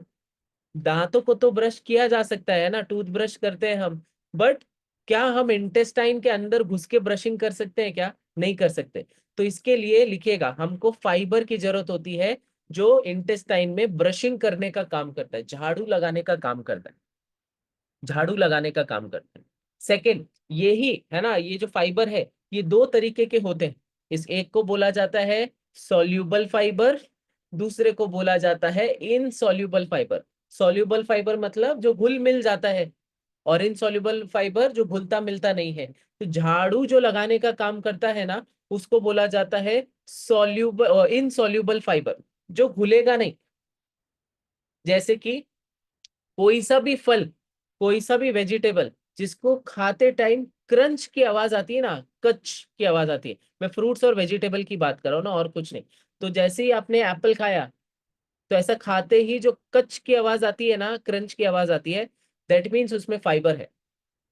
दांतों को तो ब्रश किया जा सकता है ना, टूथ ब्रश करते हैं हम, बट क्या हम इंटेस्टाइन के अंदर घुस के ब्रशिंग कर सकते हैं क्या? नहीं कर सकते। तो इसके लिए लिखिएगा, हमको फाइबर की जरूरत होती है जो इंटेस्टाइन में ब्रशिंग करने का काम करता है, झाड़ू लगाने का काम करता है, झाड़ू लगाने का काम करते हैं। सेकंड, ये ही है ना, ये जो फाइबर है ये दो तरीके के होते हैं। इस एक को बोला जाता है सॉल्यूबल फाइबर, दूसरे को बोला जाता है इनसॉल्यूबल फाइबर। सॉल्यूबल फाइबर मतलब जो घुल मिल जाता है, और इनसॉल्यूबल फाइबर जो घुलता मिलता नहीं है। तो झाड़ू जो लगाने का काम करता है ना, उसको बोला जाता है सॉल्यूबल, इनसॉल्यूबल फाइबर, जो घुलेगा नहीं। जैसे कि कोई सा भी फल, कोई सा भी वेजिटेबल जिसको खाते टाइम क्रंच की आवाज आती है ना, कच की आवाज आती है, मैं फ्रूट्स और वेजिटेबल की बात कर रहा हूँ ना, और कुछ नहीं। तो जैसे ही आपने एप्पल खाया, तो ऐसा खाते ही जो कच की आवाज आती है ना, क्रंच की आवाज आती है, दैट मीन्स उसमें फाइबर है।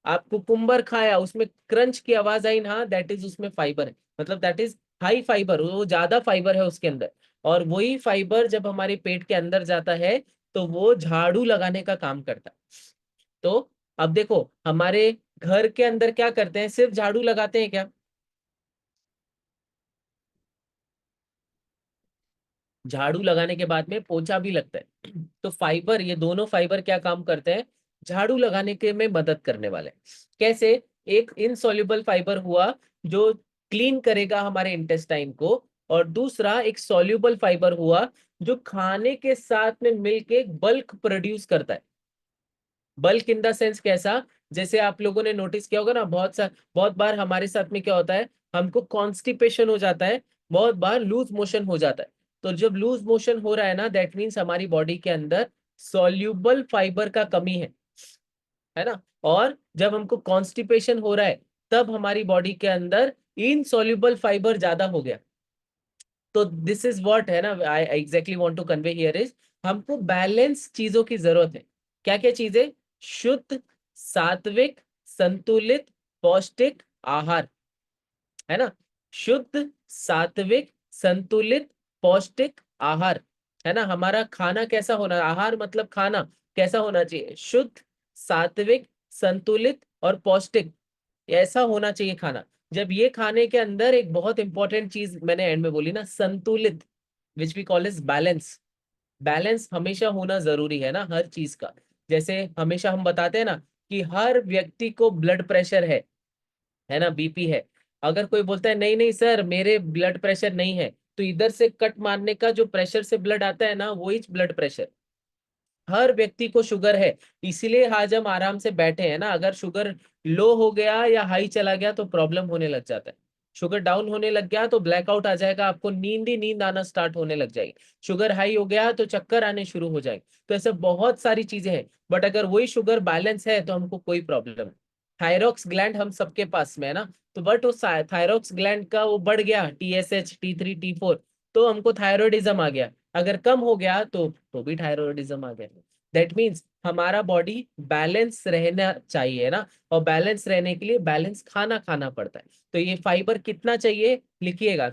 आप कुकुम्बर खाया, उसमें क्रंच की आवाज आई ना, दैट इज उसमें फाइबर है, मतलब दैट इज हाई फाइबर, वो ज्यादा फाइबर है उसके अंदर। और वही फाइबर जब हमारे पेट के अंदर जाता है तो वो झाड़ू लगाने का काम करता है। तो अब देखो, हमारे घर के अंदर क्या करते हैं, सिर्फ झाड़ू लगाते हैं क्या? झाड़ू लगाने के बाद में पोछा भी लगता है। तो फाइबर, ये दोनों फाइबर क्या काम करते हैं, झाड़ू लगाने के में मदद करने वाले हैं। कैसे? एक इनसॉल्युबल फाइबर हुआ जो क्लीन करेगा हमारे इंटेस्टाइन को, और दूसरा एक सॉल्युबल फाइबर हुआ जो खाने के साथ में मिलके बल्क प्रोड्यूस करता है। बल्क इन द सेंस कैसा? जैसे आप लोगों ने नोटिस किया होगा ना, बहुत बार हमारे साथ में क्या होता है, हमको कॉन्स्टिपेशन हो जाता है, बहुत बार लूज मोशन हो जाता है। तो जब लूज मोशन हो रहा है ना, दैट मीन्स हमारी बॉडी के अंदर सॉल्यूबल फाइबर का कमी है ना। और जब हमको कॉन्स्टिपेशन हो रहा है, तब हमारी बॉडी के अंदर इनसॉल्युबल फाइबर ज्यादा हो गया। तो दिस इज व्हाट, है ना, I exactly want to convey here is, हमको बैलेंस चीजों की जरूरत है। क्या क्या चीजें? शुद्ध, सात्विक, संतुलित, पौष्टिक आहार, है ना। शुद्ध, सात्विक, संतुलित, पौष्टिक आहार, है ना। हमारा खाना कैसा होना, आहार मतलब खाना कैसा होना चाहिए? शुद्ध, सात्विक, संतुलित और पौष्टिक, ऐसा होना चाहिए खाना। जब ये खाने के अंदर एक बहुत इंपॉर्टेंट चीज मैंने एंड में बोली ना, संतुलित, which we call is balance. Balance हमेशा होना जरूरी है ना हर चीज का। जैसे हमेशा हम बताते हैं ना कि हर व्यक्ति को ब्लड प्रेशर है ना, बीपी है। अगर कोई बोलता है नहीं नहीं सर मेरे ब्लड प्रेशर नहीं है, तो इधर से कट मारने का जो प्रेशर से ब्लड आता है ना, वही ब्लड प्रेशर। हर व्यक्ति को शुगर है, इसीलिए आज हम आराम से बैठे हैं ना। अगर शुगर लो हो गया या हाई चला गया तो प्रॉब्लम होने लग जाता है। शुगर डाउन होने लग गया तो ब्लैकआउट आ जाएगा, आपको नींद ही नींद आना स्टार्ट होने लग जाएगी। शुगर हाई हो गया तो चक्कर आने शुरू हो जाएंगे। तो ऐसे बहुत सारी चीजें हैं, बट अगर वही शुगर बैलेंस है तो हमको कोई प्रॉब्लम। थायरॉक्स ग्लैंड हम सबके पास में है ना, तो बट वो थायरॉक्स ग्लैंड का वो बढ़ गया, TSH, T3, T4, तो हमको थायरॉयडिज्म आ गया। अगर कम हो गया तो भी थायरॉयडिज्म आ गया। दैट मीन्स हमारा बॉडी बैलेंस रहना चाहिए ना, और बैलेंस रहने के लिए बैलेंस खाना खाना पड़ता है। तो ये फाइबर कितना चाहिए लिखिएगा,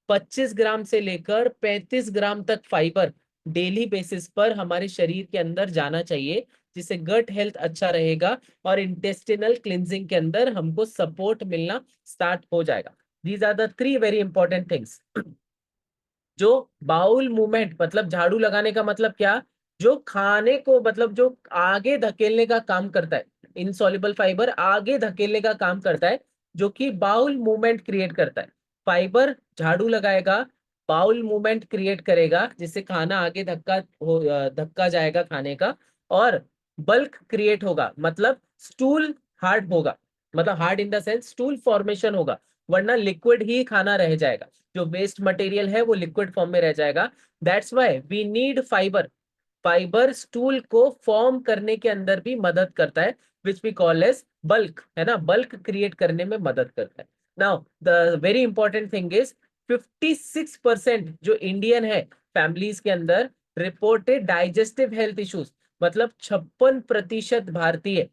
25 ग्राम से लेकर 35 ग्राम तक फाइबर डेली बेसिस पर हमारे शरीर के अंदर जाना चाहिए, जिससे गट हेल्थ अच्छा रहेगा और इंटेस्टिनल क्लिनजिंग के अंदर हमको सपोर्ट मिलना स्टार्ट हो जाएगा। These are the three very important things. जो बाउल मूवमेंट मतलब झाड़ू लगाने का मतलब क्या, जो खाने को मतलब जो आगे धकेलने का काम करता है, इनसॉल्युबल फाइबर आगे धकेलने का काम करता है, जो कि बाउल मूवमेंट क्रिएट करता है। फाइबर झाड़ू लगाएगा, बाउल मूवमेंट क्रिएट करेगा, जिससे खाना आगे धक्का जाएगा खाने का, और बल्क क्रिएट होगा, मतलब स्टूल हार्ड होगा, मतलब hard in the sense stool formation होगा, वरना लिक्विड ही खाना रह जाएगा, जो वेस्ट मटेरियल है वो लिक्विड फॉर्म में रह जाएगा। That's why we need fibre. Fibre stool को फॉर्म करने के अंदर भी मदद करता है, which we call as bulk, है ना, बल्क क्रिएट करने में मदद करता है। Now the very important thing is 56% जो इंडियन है फैमिलीज के अंदर रिपोर्टेड डाइजेस्टिव हेल्थ इश्यूज, मतलब 56% भारतीय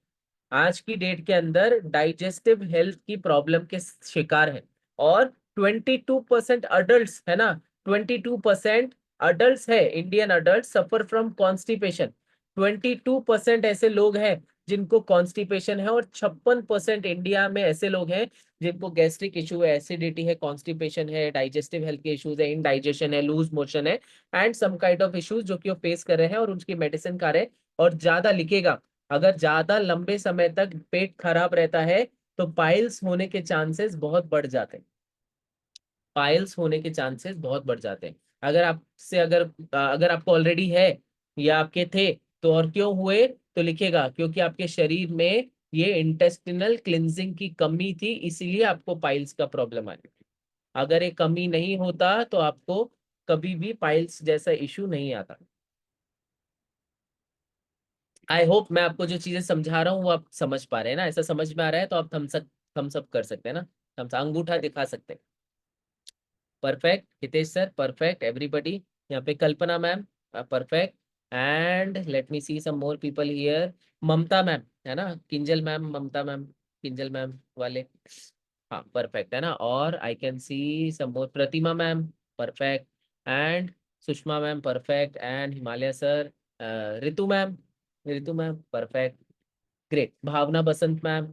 आज की डेट के अंदर डाइजेस्टिव हेल्थ की प्रॉब्लम के शिकार है। और 22% अडल्ट है ना, 22% अडल्ट है, Indian adult suffer from constipation. 22% ऐसे लोग हैं जिनको कॉन्स्टिपेशन है, और 56% इंडिया में ऐसे लोग हैं जिनको गैस्ट्रिक इशू है, एसिडिटी है, कॉन्स्टिपेशन है, डाइजेस्टिव हेल्थ के इश्यूज है, इनडाइजेशन है, लूज मोशन है, and some kind of issues जो कि वो फेस कर रहे हैं और उनकी मेडिसिन खा रहे हैं। और ज्यादा लिखेगा, अगर ज्यादा लंबे समय तक पेट खराब रहता है तो पाइल्स होने के चांसेस बहुत बढ़ जाते हैं, पाइल्स होने के चांसेस बहुत बढ़ जाते हैं। अगर आपसे अगर आपको ऑलरेडी है या आपके थे तो और क्यों हुए, तो लिखेगा क्योंकि आपके शरीर में ये इंटेस्टिनल क्लिनजिंग की कमी थी, इसीलिए आपको पाइल्स का प्रॉब्लम आया। अगर ये कमी नहीं होता तो आपको कभी भी पाइल्स जैसा इशू नहीं आता। आई होप मैं आपको जो चीजें समझा रहा हूँ वो आप समझ पा रहे हैं ना, ऐसा समझ में आ रहा है तो आप थम्स अप कर सकते हैं ना, थम्स अंगूठा दिखा सकते हैं। Perfect Hitesh sir, perfect everybody. यहाँ पे Kalpana ma'am, perfect. And let me see some more people here. Mamta ma'am है ना, Kinjal ma'am, Mamta ma'am, Kinjal ma'am वाले, हाँ परफेक्ट है ना। और I can see some more, Pratima ma'am perfect, and Sushma ma'am perfect, and Himalaya sir, Ritu ma'am, Ritu ma'am perfect, great, Bhavna Basant ma'am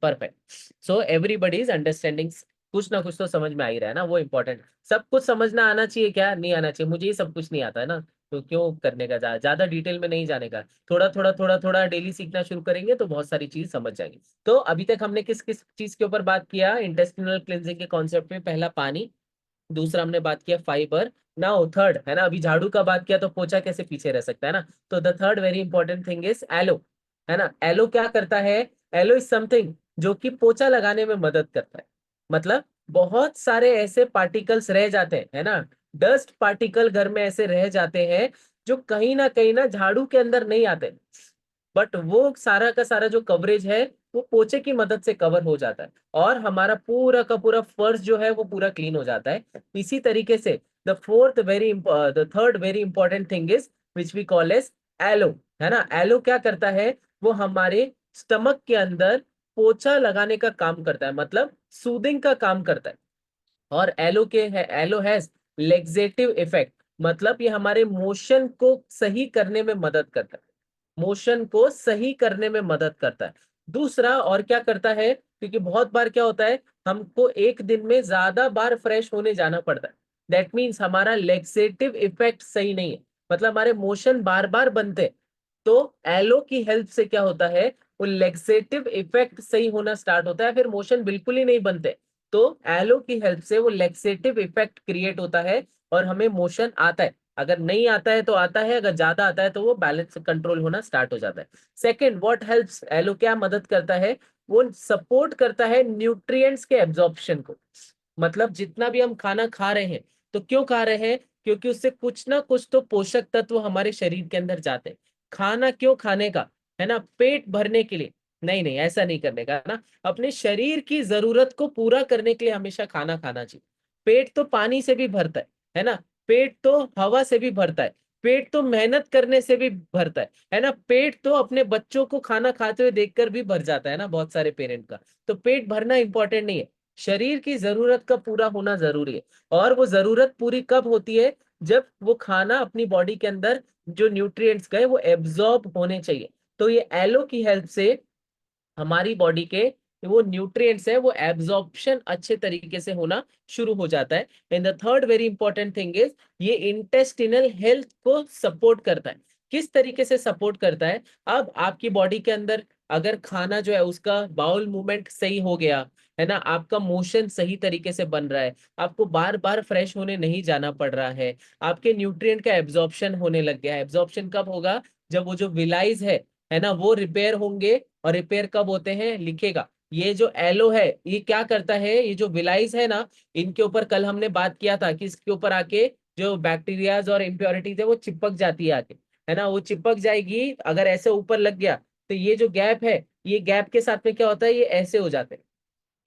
perfect. So everybody is understanding, कुछ ना कुछ तो समझ में आ ही रहा है ना, वो इम्पोर्टेंट। सब कुछ समझना आना चाहिए क्या, नहीं आना चाहिए, मुझे ये सब कुछ नहीं आता है ना, तो क्यों करने का, ज्यादा डिटेल में नहीं जाने का, थोड़ा थोड़ा थोड़ा थोड़ा डेली सीखना शुरू करेंगे तो बहुत सारी चीज समझ जाएंगे। तो अभी तक हमने किस किस चीज के ऊपर बात किया, इंटेस्टिनल क्लिनजिंग के कॉन्सेप्ट में, पहला पानी, दूसरा हमने बात किया फाइबर। नाउ थर्ड है ना, अभी झाड़ू का बात किया तो पोछा कैसे पीछे रह सकता है ना, तो the third very important thing is aloe, है ना। एलो क्या करता है, एलो इज समथिंग जो कि पोछा लगाने में मदद करता है। मतलब बहुत सारे ऐसे पार्टिकल्स रह जाते हैं, है ना, डस्ट पार्टिकल घर में ऐसे रह जाते हैं जो कहीं ना झाड़ू के अंदर नहीं आते, बट वो सारा का सारा जो कवरेज है वो पोछे की मदद से कवर हो जाता है, और हमारा पूरा का पूरा फर्श जो है वो पूरा क्लीन हो जाता है। इसी तरीके से the third very important thing is which we call as aloe, है ना। एलो क्या करता है, वो हमारे स्टमक के अंदर पोछा लगाने का काम करता है, मतलब सूदिंग का काम करता है। और एलो हैज लेग्जेटिव इफेक्ट, मतलब ये हमारे मोशन को सही करने में मदद करता है, मोशन को सही करने में मदद करता है। दूसरा और क्या करता है, क्योंकि बहुत बार क्या होता है, हमको एक दिन में ज्यादा बार फ्रेश होने जाना पड़ता है, दैट मीन्स हमारा लेग्सेटिव इफेक्ट सही नहीं है, मतलब हमारे मोशन बार बार बनते हैं। तो एलो की हेल्प से क्या होता है, वो लेग्सेटिव इफेक्ट सही होना स्टार्ट होता है, फिर मोशन बिल्कुल ही नहीं बनते। तो एलो की हेल्प से वो लेग्सेटिव इफेक्ट क्रिएट होता है और हमें मोशन आता है, अगर नहीं आता है तो आता है, अगर ज्यादा आता है तो वो बैलेंस कंट्रोल होना स्टार्ट हो जाता है। सेकंड, व्हाट हेल्प्स, एलो क्या मदद करता है, वो सपोर्ट करता है न्यूट्रिएंट्स के एब्जॉर्प्शन को, मतलब जितना भी हम खाना खा रहे हैं, तो क्यों खा रहे हैं, क्योंकि उससे कुछ ना कुछ तो पोषक तत्व हमारे शरीर के अंदर जाते हैं। खाना क्यों खाने का, है ना, पेट भरने के लिए, नहीं नहीं ऐसा नहीं करने का ना, अपने शरीर की जरूरत को पूरा करने के लिए हमेशा खाना खाना चाहिए। पेट तो पानी से भी भरता है ना, पेट तो हवा से भी भरता है, पेट तो मेहनत करने से भी भरता है ना, पेट तो अपने बच्चों को खाना खाते हुए देखकर भी भर जाता है ना, बहुत सारे पेरेंट का। तो पेट भरना इंपॉर्टेंट नहीं है, शरीर की जरूरत का पूरा होना जरूरी है। और वो जरूरत पूरी कब होती है, जब वो खाना अपनी बॉडी के अंदर जो न्यूट्रिएंट्स गए वो एब्जॉर्ब होने चाहिए। तो ये एलो की हेल्प से हमारी बॉडी के वो न्यूट्रिएंट्स है वो एब्जॉर्प्शन अच्छे तरीके से होना शुरू हो जाता है। And the third very important thing is ये इंटेस्टिनल हेल्थ को सपोर्ट करता है। किस तरीके से सपोर्ट करता है? अब आपकी बॉडी के अंदर अगर खाना जो है उसका बाउल मूवमेंट सही हो गया है ना, आपका मोशन सही तरीके से बन रहा है, आपको बार बार फ्रेश होने नहीं जाना पड़ रहा है, आपके न्यूट्रिएंट का एब्जॉर्प्शन होने लग गया है। एब्जॉर्प्शन कब होगा? जब वो जो विलाइज है ना, वो रिपेयर होंगे। और रिपेयर कब होते हैं? लिखेगा। ये जो एलो है ये क्या करता है? ये जो विलाइज है ना, इनके ऊपर कल हमने बात किया था कि इसके ऊपर आके जो बैक्टीरियाज और इम्प्योरिटीज है वो चिपक जाती है आके, है ना, वो चिपक जाएगी। अगर ऐसे ऊपर लग गया तो ये जो गैप है, ये गैप के साथ में क्या होता है? ये ऐसे हो जाते हैं,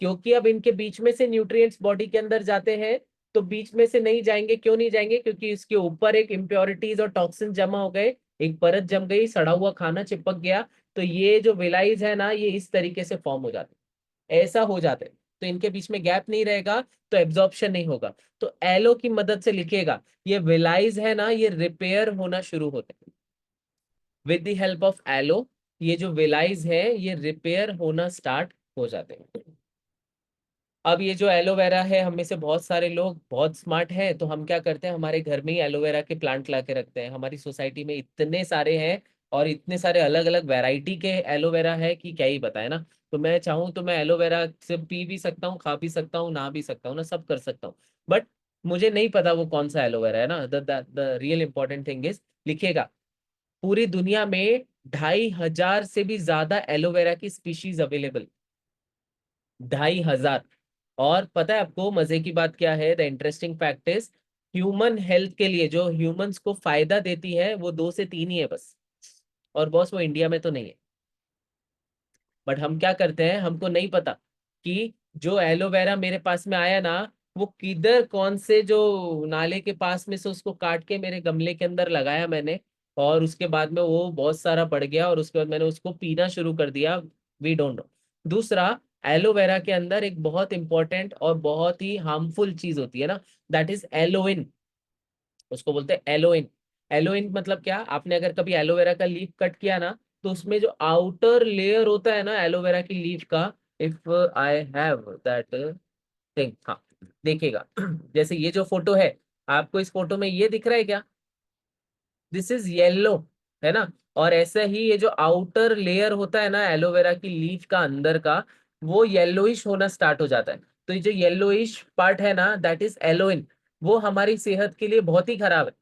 क्योंकि अब इनके बीच में से न्यूट्रिएंट्स बॉडी के अंदर जाते हैं। तो बीच में से नहीं जाएंगे, क्यों नहीं जाएंगे? क्योंकि इसके ऊपर एक इम्प्योरिटीज और टॉक्सिन जमा हो गए, एक परत जम गई, सड़ा हुआ खाना चिपक गया। तो ये जो विलाइज है ना, ये इस तरीके से फॉर्म हो जाते हैं, ऐसा हो जाते हैं। तो इनके बीच में गैप नहीं रहेगा, तो एब्जॉर्प्शन नहीं होगा। तो एलो की मदद से लिखेगा, ये विलाइज है ना, ये रिपेयर होना शुरू होते हैं with the help of aloe. ये जो विलाइज है ये रिपेयर होना स्टार्ट हो जाते हैं। अब ये जो एलोवेरा है, हम में से बहुत सारे लोग बहुत स्मार्ट हैं, तो हम क्या करते हैं, हमारे घर में ही एलोवेरा के प्लांट ला के रखते हैं। हमारी सोसाइटी में इतने सारे हैं और इतने सारे अलग अलग वैरायटी के एलोवेरा है कि क्या ही बताए ना। तो मैं चाहूँ तो मैं एलोवेरा से पी भी सकता हूँ, खा भी सकता हूँ, नहा भी सकता हूँ ना, सब कर सकता हूँ। बट मुझे नहीं पता वो कौन सा एलोवेरा है ना। The real important thing is, लिखेगा पूरी दुनिया में 2,500 से भी ज्यादा एलोवेरा की स्पीशीज अवेलेबल। 2,500। और पता है आपको मजे की बात क्या है? The interesting fact is, human health के लिए जो ह्यूमंस को फायदा देती है वो 2 से 3 ही है बस। और बॉस वो इंडिया में तो नहीं है। बट हम क्या करते हैं, हमको नहीं पता कि जो एलोवेरा मेरे पास में आया ना, वो किधर कौन से जो नाले के पास में से उसको काट के मेरे गमले के अंदर लगाया मैंने। और उसके बाद में वो बहुत सारा बढ़ गया और उसके बाद मैंने उसको पीना शुरू कर दिया। We don't know. दूसरा, एलोवेरा के अंदर एक बहुत इंपॉर्टेंट और बहुत ही हार्मफुल चीज होती है ना, दैट इज एलोइन। उसको बोलते हैं एलोइन। एलोइन मतलब क्या? आपने अगर कभी एलोवेरा का लीफ कट किया ना, तो उसमें जो आउटर लेयर होता है ना एलोवेरा की लीफ का, if I have that thing, हाँ देखिएगा। जैसे ये जो फोटो है, आपको इस फोटो में ये दिख रहा है क्या? दिस इज येलो, है ना। और ऐसे ही ये जो आउटर लेयर होता है ना एलोवेरा की लीफ का अंदर का, वो येलोइश होना स्टार्ट हो जाता है। तो ये जो येलोइश पार्ट है ना, दैट इज एलोइन। वो हमारी सेहत के लिए बहुत ही खराब है।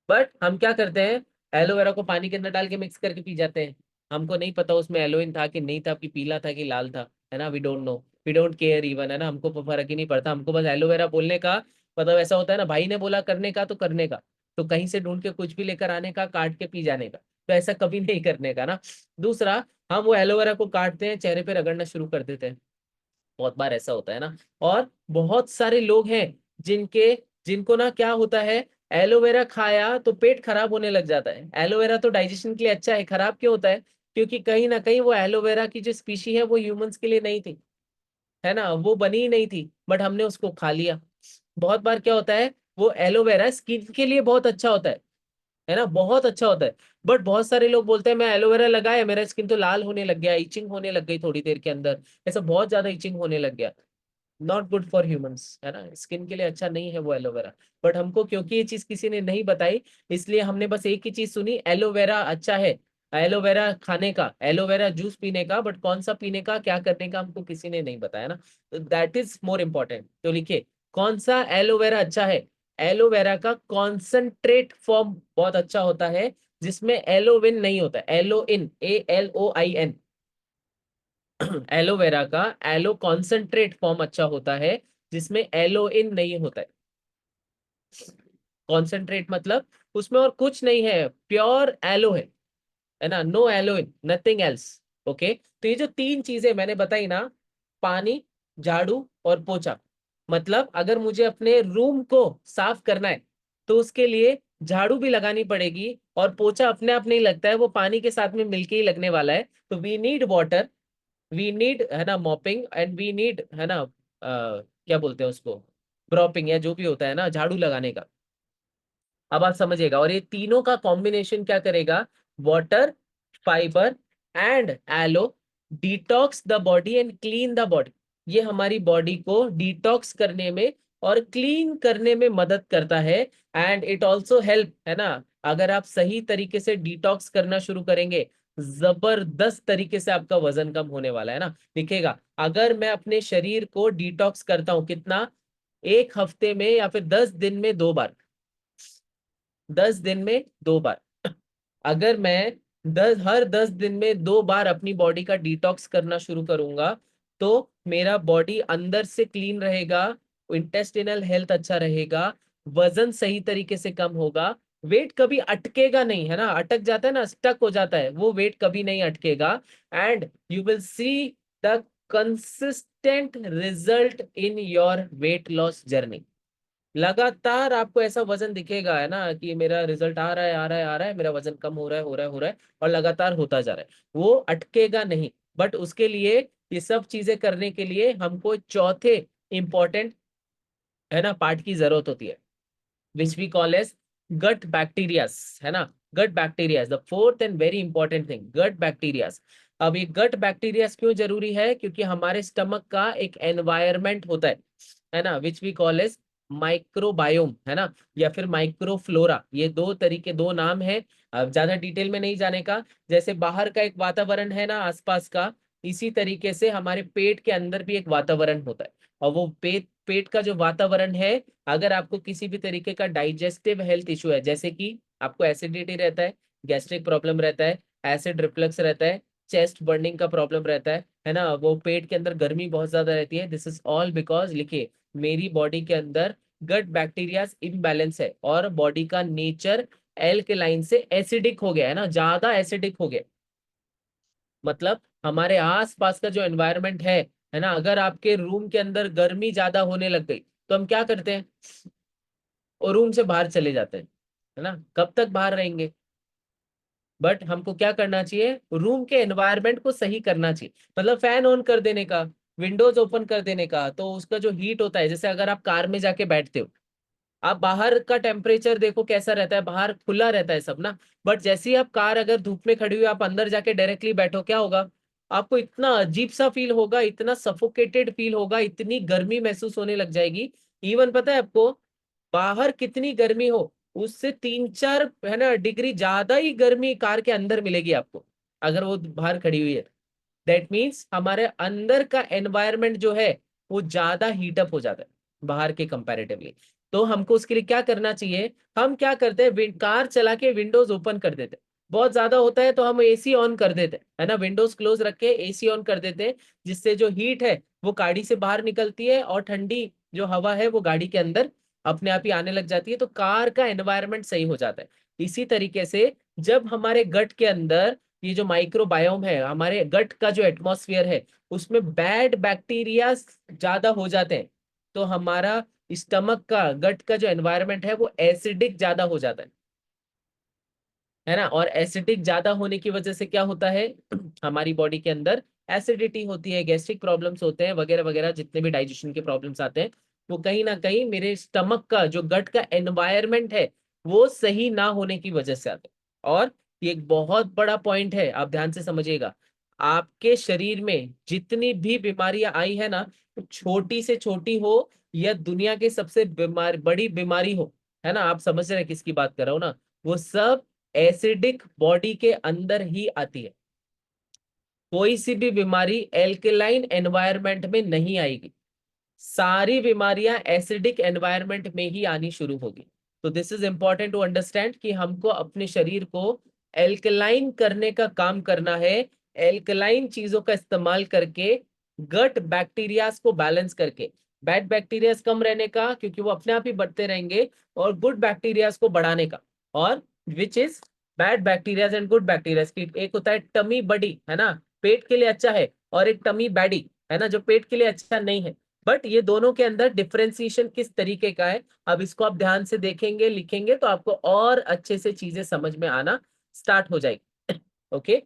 बट हम क्या करते हैं, एलोवेरा को पानी के अंदर डाल के मिक्स करके पी जाते हैं। हमको नहीं पता उसमें एलोइन था कि नहीं था, कि पीला था कि लाल था, है ना। We don't know, we don't care even, है ना। हमको फर्क ही नहीं पड़ता, हमको बस एलोवेरा बोलने का मतलब ऐसा होता है ना, भाई ने बोला करने का तो करने का। तो कहीं से ढूंढ के कुछ भी लेकर आने का, काट के पी जाने का, तो ऐसा कभी नहीं करने का ना। दूसरा, हम वो एलोवेरा को काटते हैं, चेहरे पे रगड़ना शुरू कर देते हैं। बहुत बार ऐसा होता है ना। और बहुत सारे लोग हैं जिनके जिनको ना क्या होता है, एलोवेरा खाया तो पेट खराब होने लग जाता है। एलोवेरा तो डाइजेशन के लिए अच्छा है, खराब क्यों होता है? क्योंकि कहीं ना कहीं वो एलोवेरा की जो स्पीशी है वो ह्यूमंस के लिए नहीं थी, है ना, वो बनी ही नहीं थी, बट हमने उसको खा लिया। बहुत बार क्या होता है, वो एलोवेरा स्किन के लिए बहुत अच्छा होता है ना, बहुत अच्छा होता है। बट बहुत सारे लोग बोलते हैं मैं एलोवेरा लगाया, मेरा स्किन तो लाल होने लग गया, इचिंग होने लग गई थोड़ी देर के अंदर, ऐसा बहुत ज्यादा इचिंग होने लग गया। नॉट गुड फॉर ह्यूमंस, है ना, स्किन के लिए अच्छा नहीं है वो एलोवेरा। बट हमको क्योंकि ये चीज किसी ने नहीं बताई, इसलिए हमने बस एक ही चीज सुनी, एलोवेरा अच्छा है, एलोवेरा खाने का, एलोवेरा जूस पीने का, बट कौन सा पीने का, क्या करने का, हमको किसी ने नहीं बताया ना। तो दैट इज मोर इम्पोर्टेंट। तो लिखिए, कौन सा एलोवेरा अच्छा है? एलोवेरा का कॉन्सेंट्रेट फॉर्म बहुत अच्छा होता है, जिसमें एलोविन नहीं होता, एलोइन, ALOIN। एलोवेरा का एलो कॉन्सेंट्रेट फॉर्म अच्छा होता है, जिसमें एलोइन नहीं होता है। कॉन्सेंट्रेट मतलब उसमें और कुछ नहीं है, प्योर एलो है ना, no aloin, nothing else. Okay, तो ये जो 3 चीजें मैंने बताई ना, पानी, झाड़ू और पोछा, मतलब अगर मुझे अपने रूम को साफ करना है तो उसके लिए झाड़ू भी लगानी पड़ेगी, और पोछा अपने आप नहीं लगता है, वो पानी के साथ में मिलके ही लगने वाला है। तो we need water, we need, है ना, मॉपिंग, एंड वी नीड, है ना, क्या बोलते हैं उसको, ड्रॉपिंग, या जो भी होता है ना झाड़ू लगाने का। अब आप समझिएगा, और ये तीनों का कॉम्बिनेशन क्या करेगा, water, fibre and aloe, detox the body and clean the body. ये हमारी बॉडी को डिटॉक्स करने में और क्लीन करने में मदद करता है। एंड इट ऑल्सो हेल्प, है ना, अगर आप सही तरीके से डिटॉक्स करना शुरू करेंगे, जबरदस्त तरीके से आपका वजन कम होने वाला है ना। दिखेगा, अगर मैं अपने शरीर को डिटॉक्स करता हूं, कितना, एक हफ्ते में या फिर 10 दिन में 2 बार, 10 दिन में 2 बार, अगर मैं हर 10 दिन में 2 बार अपनी बॉडी का डिटॉक्स करना शुरू करूंगा, तो मेरा बॉडी अंदर से क्लीन रहेगा, इंटेस्टिनल हेल्थ अच्छा रहेगा, वजन सही तरीके से कम होगा, वेट कभी अटकेगा नहीं, है ना, अटक जाता है ना, स्टक हो जाता है, वो वेट कभी नहीं अटकेगा। And you will see the consistent result in your weight loss journey. लगातार आपको ऐसा वजन दिखेगा, है ना, कि मेरा रिजल्ट आ रहा है, आ रहा है, आ रहा है, मेरा वजन कम हो रहा है, हो रहा है, हो रहा है, और लगातार होता जा रहा है, वो अटकेगा नहीं। बट उसके लिए, ये सब चीजें करने के लिए हमको चौथे इंपॉर्टेंट, है ना, पार्ट की जरूरत होती है, which we call as gut bacterias, है ना। Gut bacterias, the fourth and very important thing, gut bacterias. अब ये गट बैक्टीरियाज क्यों जरूरी है? क्योंकि हमारे स्टमक का एक एनवायरमेंट होता है ना, which we call as microbiome, है ना, या फिर माइक्रोफ्लोरा। ये दो तरीके, दो नाम है। अब ज्यादा डिटेल में नहीं जाने का। जैसे बाहर का एक वातावरण है ना आसपास का, इसी तरीके से हमारे पेट के अंदर भी एक वातावरण होता है। और वो पेट पेट का जो वातावरण है, अगर आपको किसी भी तरीके का डाइजेस्टिव हेल्थ इशू है, जैसे कि आपको एसिडिटी रहता है, गैस्ट्रिक प्रॉब्लम रहता है, एसिड रिफ्लक्स रहता है, चेस्ट बर्निंग का प्रॉब्लम रहता है ना, वो पेट के अंदर गर्मी बहुत ज्यादा रहती है, दिस इज ऑल बिकॉज, लिखिए, मेरी बॉडी के अंदर गट बैक्टीरिया इम्बैलेंस है, और बॉडी का नेचर एल्कलाइन से एसिडिक हो गया, है ना, ज्यादा एसिडिक हो गया। मतलब हमारे आसपास का जो एनवायरनमेंट है ना, अगर आपके रूम के अंदर गर्मी ज्यादा होने लग गई, तो हम क्या करते हैं, और रूम से बाहर चले जाते हैं, है ना, कब तक बाहर रहेंगे। बट हमको क्या करना चाहिए, रूम के एनवायरनमेंट को सही करना चाहिए, मतलब फैन ऑन कर देने का, विंडोज ओपन कर देने का, तो उसका जो हीट होता है, जैसे अगर आप कार में जाके बैठते हो, आप बाहर का टेम्परेचर देखो कैसा रहता है, बाहर खुला रहता है सब ना। बट जैसे ही आप कार अगर धूप में खड़ी हुई, आप अंदर जाके डायरेक्टली बैठो, क्या होगा, आपको इतना अजीब सा फील होगा, इतना सफोकेटेड फील होगा, इतनी गर्मी महसूस होने लग जाएगी। इवन पता है आपको, बाहर कितनी गर्मी हो, उससे 3-4, है ना, डिग्री ज्यादा ही गर्मी कार के अंदर मिलेगी आपको, अगर वो बाहर खड़ी हुई है। दैट मीन्स हमारे अंदर का एनवायरनमेंट जो है, वो ज्यादा हीटअप हो जाता है बाहर के कंपैरेटिवली। तो हमको उसके लिए क्या करना चाहिए, हम क्या करते हैं, कार चला के विंडोज ओपन कर देते हैं, बहुत ज्यादा होता है तो हम एसी ऑन कर देते हैं, है ना, विंडोज क्लोज रख के एसी ऑन कर देते हैं, जिससे जो हीट है वो गाड़ी से बाहर निकलती है, और ठंडी जो हवा है वो गाड़ी के अंदर अपने आप ही आने लग जाती है, तो कार का एनवायरनमेंट सही हो जाता है। इसी तरीके से जब हमारे गट के अंदर ये जो माइक्रोबायोम है, हमारे गट का जो एटमॉस्फेयर है, उसमें बैड बैक्टीरिया ज्यादा हो जाते हैं, तो हमारा स्टमक का, गट का जो एनवायरनमेंट है, वो एसिडिक ज्यादा हो जाता है ना। और एसिडिक ज्यादा होने की वजह से क्या होता है, हमारी बॉडी के अंदर एसिडिटी होती है, गैस्ट्रिक प्रॉब्लम्स होते हैं, वगैरह वगैरह, जितने भी डाइजेशन के प्रॉब्लम्स आते हैं, वो कहीं ना कहीं मेरे स्टमक का जो गट का एनवायरनमेंट है, वो सही ना होने की वजह से आते हैं। और ये एक बहुत बड़ा पॉइंट है, आप ध्यान से समझिएगा, आपके शरीर में जितनी भी बीमारियां आई है ना, छोटी से छोटी हो या दुनिया की सबसे बड़ी बीमारी हो, है ना, आप समझ रहे हैं किसकी बात कर रहा हूं ना, वो सब एसिडिक बॉडी के अंदर ही आती है। कोई सी भी बीमारी एल्केलाइन एनवायरनमेंट में नहीं आएगी, सारी बीमारियां एसिडिक एनवायरनमेंट में ही आनी शुरू होगी। तो this is important to understand कि हमको अपने शरीर को एल्कलाइन करने का काम करना है, एल्कलाइन चीजों का इस्तेमाल करके, गट बैक्टीरियाज को बैलेंस करके, बैड बैक्टीरियाज कम रहने का, क्योंकि वो अपने आप ही बढ़ते रहेंगे, और गुड बैक्टीरियाज को बढ़ाने का। और which is bad bacterias and good bacterias की, एक होता है टमी बडी, है ना, पेट के लिए अच्छा है, और एक टमी बैडी, है ना, जो पेट के लिए अच्छा नहीं है। बट ये दोनों के अंदर डिफरेंशिएशन किस तरीके का है, अब इसको आप ध्यान से देखेंगे, लिखेंगे, तो आपको और अच्छे से चीजें समझ में आना स्टार्ट हो जाएगी। Okay,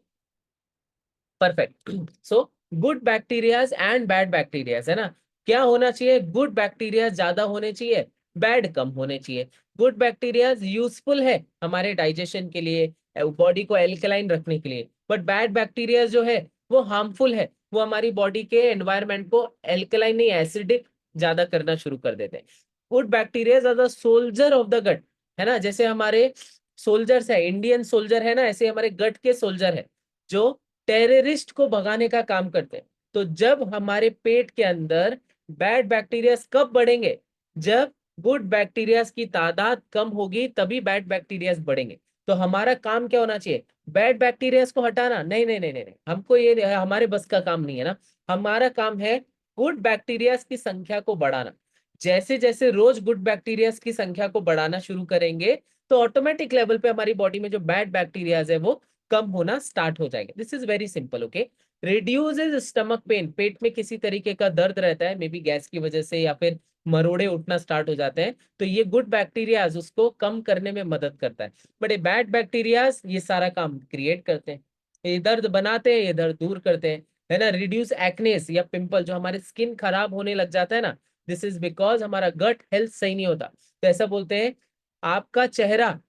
perfect. So good bacterias and bad bacterias, है ना, क्या होना चाहिए, गुड बैक्टीरिया ज्यादा होने चाहिए, बैड कम होने चाहिए। गुड बैक्टीरियाज यूजफुल है हमारे डाइजेशन के लिए, बॉडी को एल्कलाइन रखने के लिए, बट बैड बैक्टीरिया जो है वो हार्मफुल है, वो हमारी बॉडी के एनवायरनमेंट को एल्कलाइन नहीं एसिडिक ज्यादा करना शुरू कर देते हैं। Good bacteria are the soldier of the gut, है ना, जैसे हमारे सोल्जर्स है, इंडियन सोल्जर है ना, ऐसे हमारे गट के सोल्जर है जो टेररिस्ट को भगाने का काम करते हैं। तो जब हमारे पेट के अंदर बैड बैक्टीरियाज कब बढ़ेंगे, जब गुड बैक्टीरियाज की तादाद कम होगी तभी बैड बैक्टीरियाज बढ़ेंगे। तो हमारा काम क्या होना चाहिए, बैड बैक्टीरियाज को हटाना? नहीं नहीं नहीं नहीं नहीं, हमको ये हमारे बस का काम नहीं है ना। हमारा काम है गुड बैक्टीरियाज की संख्या को बढ़ाना। जैसे जैसे रोज गुड बैक्टीरियाज की संख्या को बढ़ाना शुरू करेंगे तो ऑटोमेटिक लेवल पे हमारी बॉडी में जो बैड बैक्टीरियाज है वो कम होना स्टार्ट हो जाएंगे। This is very simple, okay. Reduces stomach pain, पेट में किसी तरीके का दर्द रहता है, मे बी गैस की वजह से या फिर मरोड़े उठना स्टार्ट हो जाते हैं, तो ये गुड बैक्टीरियाज उसको कम करने में मदद करता है। बट ये बैड बैक्टीरियाज ये सारा काम क्रिएट करते हैं, ये दर्द बनाते हैं, ये दर्द दूर करते हैं, है ना। रिड्यूस एक्नेस या पिंपल, जो हमारे स्किन खराब होने लग जाता है ना, दिस इज बिकॉज हमारा गट हेल्थ सही नहीं होता। तो ऐसा बोलते हैं आपका चेहरा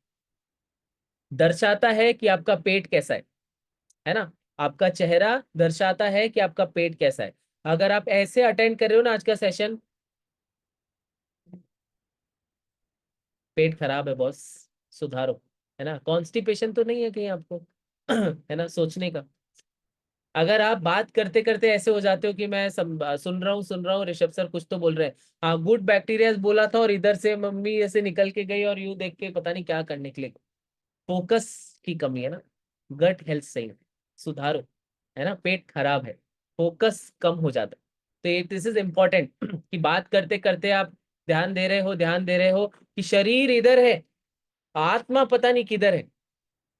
दर्शाता है कि आपका पेट कैसा है ना, आपका चेहरा दर्शाता है कि आपका पेट कैसा है। अगर आप ऐसे अटेंड कर रहे हो ना आज का सेशन, पेट खराब है बॉस, सुधारो, है ना। कॉन्स्टिपेशन तो नहीं है कहीं आपको है ना, सोचने का। अगर आप बात करते करते ऐसे हो जाते हो कि मैं सुन रहा हूँ ऋषभ सर कुछ तो बोल रहे हैं, हाँ गुड बैक्टीरिया बोला था और इधर से मम्मी ऐसे निकल के गई और यूं देख के पता नहीं क्या करने के लिए, फोकस की कमी है ना। गट हेल्थ सही है, सुधारो, है ना। पेट खराब है, फोकस कम हो जाता है। तो ये दिस इज इम्पोर्टेंट कि बात करते करते आप ध्यान दे रहे हो, ध्यान दे रहे हो कि शरीर इधर है, आत्मा पता नहीं किधर है।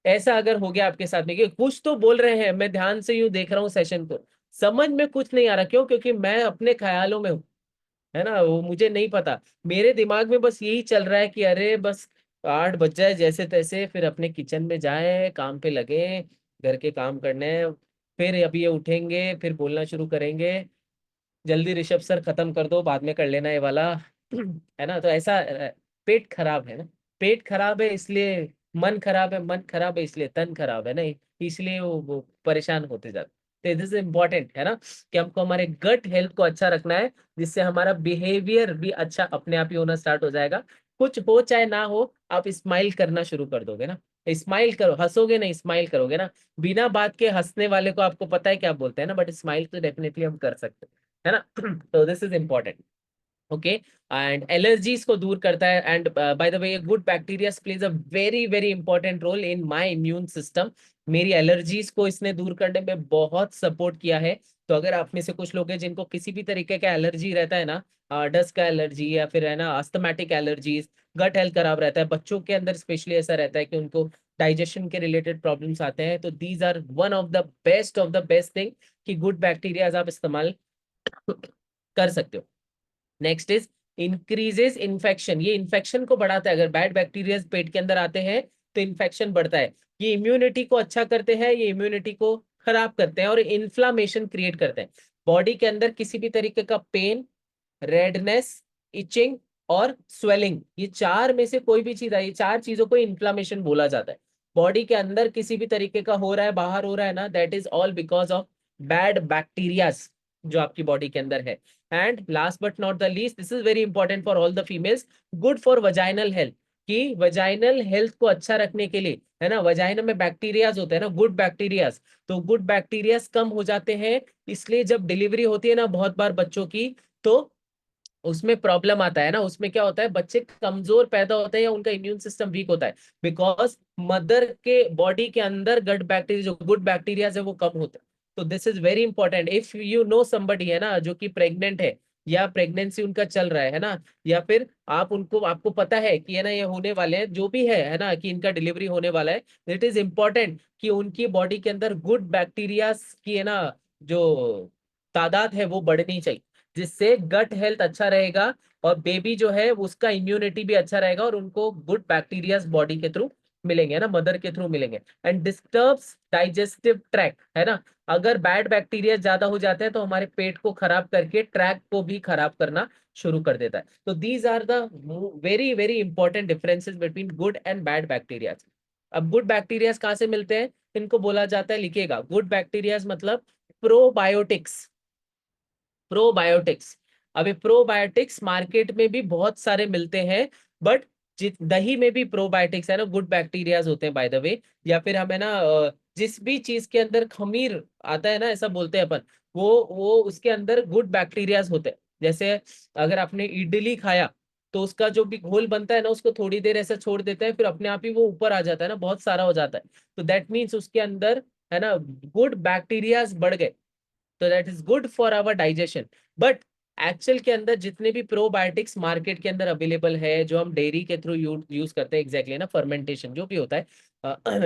ऐसा अगर हो गया आपके साथ में कि कुछ तो बोल रहे हैं, मैं ध्यान से यूं देख रहा हूँ सेशन को, समझ में कुछ नहीं आ रहा, क्यों? क्योंकि मैं अपने ख्यालों में हूँ, है ना, वो मुझे नहीं पता। मेरे दिमाग में बस यही चल रहा है कि अरे बस 8 बज जाए जैसे तैसे, फिर अपने किचन में जाए, काम पे लगे, घर के काम करने हैं, फिर अभी ये उठेंगे, फिर बोलना शुरू करेंगे, जल्दी ऋषभ सर खत्म कर दो, बाद में कर लेना ये वाला है ना। तो ऐसा पेट खराब है ना, पेट खराब है इसलिए मन खराब है, मन खराब है इसलिए तन खराब है ना, इसलिए वो परेशान होते जाते। तो दिस इज इम्पोर्टेंट, है ना, कि हमको हमारे गट हेल्थ को अच्छा रखना है, जिससे हमारा बिहेवियर भी अच्छा अपने आप ही होना स्टार्ट हो जाएगा। कुछ हो चाहे ना हो, आप स्माइल करना शुरू कर दोगे ना, स्माइल करो, हंसोगे नहीं, स्माइल करोगे ना। बिना बात के हंसने वाले को आपको पता है क्या बोलते हैं ना, बट स्माइल तो डेफिनेटली हम कर सकते हैं, है ना। तो this is important, okay. And allergies को दूर करता है। And by the way good bacteria plays a very very important role in my immune system. मेरी एलर्जीज को इसने दूर करने में बहुत सपोर्ट किया है। तो अगर आप में से कुछ लोग हैं जिनको किसी भी तरीके का एलर्जी रहता है ना, डस्ट का एलर्जी या फिर है ना अस्थमेटिक एलर्जीज, गट हेल्थ खराब रहता है, बच्चों के अंदर स्पेशली ऐसा रहता है कि उनको डाइजेशन के रिलेटेड प्रॉब्लम्स आते हैं, तो these are one of the best thing कि गुड बैक्टीरियाज आप इस्तेमाल कर सकते हो। नेक्स्ट इज इंक्रीजेस इन्फेक्शन, ये इन्फेक्शन को बढ़ाता है। अगर बैड बैक्टीरिया पेट के अंदर आते हैं तो इन्फेक्शन बढ़ता है। ये इम्यूनिटी को अच्छा करते हैं, ये इम्यूनिटी को खराब करते हैं और इन्फ्लामेशन क्रिएट करते हैं। बॉडी के अंदर किसी भी तरीके का पेन, रेडनेस, इचिंग और स्वेलिंग, ये चार में से कोई भी चीज है, ये चार चीजों को इन्फ्लामेशन बोला जाता है। बॉडी के अंदर किसी भी तरीके का हो रहा है, बाहर हो रहा है ना, that is all because of bad bacterias जो आपकी बॉडी के अंदर है। And last but not the least, this is very important for all the females, good for vaginal health, कि वजाइनल हेल्थ को अच्छा रखने के लिए, है ना, वजाइना में बैक्टीरियाज होते हैं ना, गुड बैक्टीरियाज, तो गुड बैक्टीरियाज कम हो जाते हैं। इसलिए जब डिलीवरी होती है ना बहुत बार बच्चों की, तो उसमें प्रॉब्लम आता है ना, उसमें क्या होता है, बच्चे कमजोर पैदा होते हैं या उनका इम्यून सिस्टम वीक होता है, बिकॉज मदर के बॉडी के अंदर गट बैक्टीरिया जो गुड बैक्टीरिया है वो कम होते हैं। तो this is very important. If you know somebody, है ना, जो कि प्रेग्नेंट है या प्रेगनेंसी उनका चल रहा है ना, या फिर आप उनको, आपको पता है कि है ना ये होने वाले हैं, जो भी है ना, कि इनका डिलीवरी होने वाला है, इट इज इंपॉर्टेंट कि उनकी बॉडी के अंदर गुड बैक्टीरिया की, है ना, जो तादाद है वो बढ़नी चाहिए, जिससे गट हेल्थ अच्छा रहेगा और बेबी जो है उसका इम्यूनिटी भी अच्छा रहेगा और उनको गुड बैक्टीरियाज बॉडी के थ्रू मिलेंगे ना, मदर के थ्रू मिलेंगे। एंड डिस्टर्ब्स डाइजेस्टिव ट्रैक, है ना, अगर बैड बैक्टीरिया ज्यादा हो जाते हैं तो हमारे पेट को खराब करके ट्रैक को भी खराब करना शुरू कर देता है। तो these are the very very important differences between good and bad bacterias. अब गुड बैक्टीरियाज कहाँ से मिलते हैं, इनको बोला जाता है, लिखिएगा, गुड बैक्टीरियाज मतलब प्रोबायोटिक्स। प्रोबायोटिक्स, अभी प्रोबायोटिक्स मार्केट में भी बहुत सारे मिलते हैं, बट दही में भी प्रोबायोटिक्स है ना, गुड बैक्टीरियाज होते हैं बाय द वे। या फिर हमें ना जिस भी चीज के अंदर खमीर आता है ना, ऐसा बोलते हैं अपन, वो उसके अंदर गुड बैक्टीरियाज होते हैं। जैसे अगर आपने इडली खाया तो उसका जो भी घोल बनता है ना, उसको थोड़ी देर ऐसा छोड़ देते हैं, फिर अपने आप ही वो ऊपर आ जाता है ना, बहुत सारा हो जाता है। तो दैट मीन्स उसके अंदर है ना गुड बैक्टीरियाज बढ़ गए, तो that is good for our digestion. But actual के अंदर जितने भी प्रोबायोटिक्स मार्केट के अंदर अवेलेबल है, जो हम डेयरी के थ्रू यूज करते हैं, एग्जैक्टली ना, फर्मेंटेशन जो भी होता है,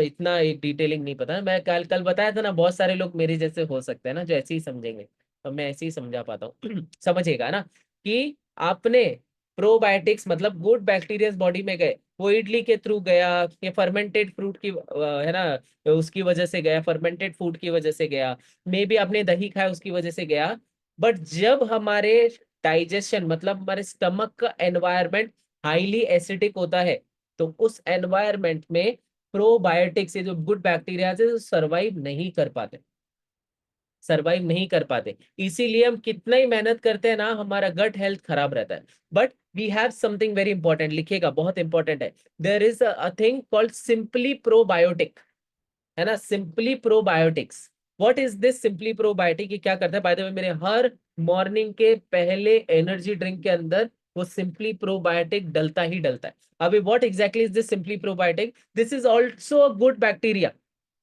इतना डिटेलिंग नहीं पता। मैं कल कल बताया था ना, बहुत सारे लोग मेरे जैसे हो सकते हैं ना, जो ऐसे ही समझेंगे, तो मैं ऐसे ही समझा पाता हूँ। समझेगा ना, कि आपने प्रोबायोटिक्स मतलब गुड बैक्टीरिया बॉडी में गए, वो इडली के थ्रू गया, ये फर्मेंटेड फ्रूट की है ना, उसकी वजह से गया, फर्मेंटेड फूड की वजह से गया, मे बी आपने दही खाया उसकी वजह से गया। बट जब हमारे डाइजेशन मतलब हमारे स्टमक का एनवायरनमेंट हाईली एसिडिक होता है, तो उस एनवायरनमेंट में प्रोबायोटिक्स, ये जो गुड बैक्टीरिया है, सर्वाइव नहीं कर पाते, सरवाइव नहीं कर पाते। इसीलिए हम कितना ही मेहनत करते हैं ना, हमारा गट हेल्थ खराब रहता है। But we have something very important, लिखिएगा, बहुत इंपॉर्टेंट है। There is a thing called simply probiotic, है ना, simply probiotics. What is this simply probiotic? ये क्या करता है? बाय द वे, मेरे हर मॉर्निंग के पहले एनर्जी ड्रिंक के अंदर वो सिंपली प्रोबायोटिक डलता ही डलता है। अभी what exactly is this simply probiotic? This is also a good bacteria,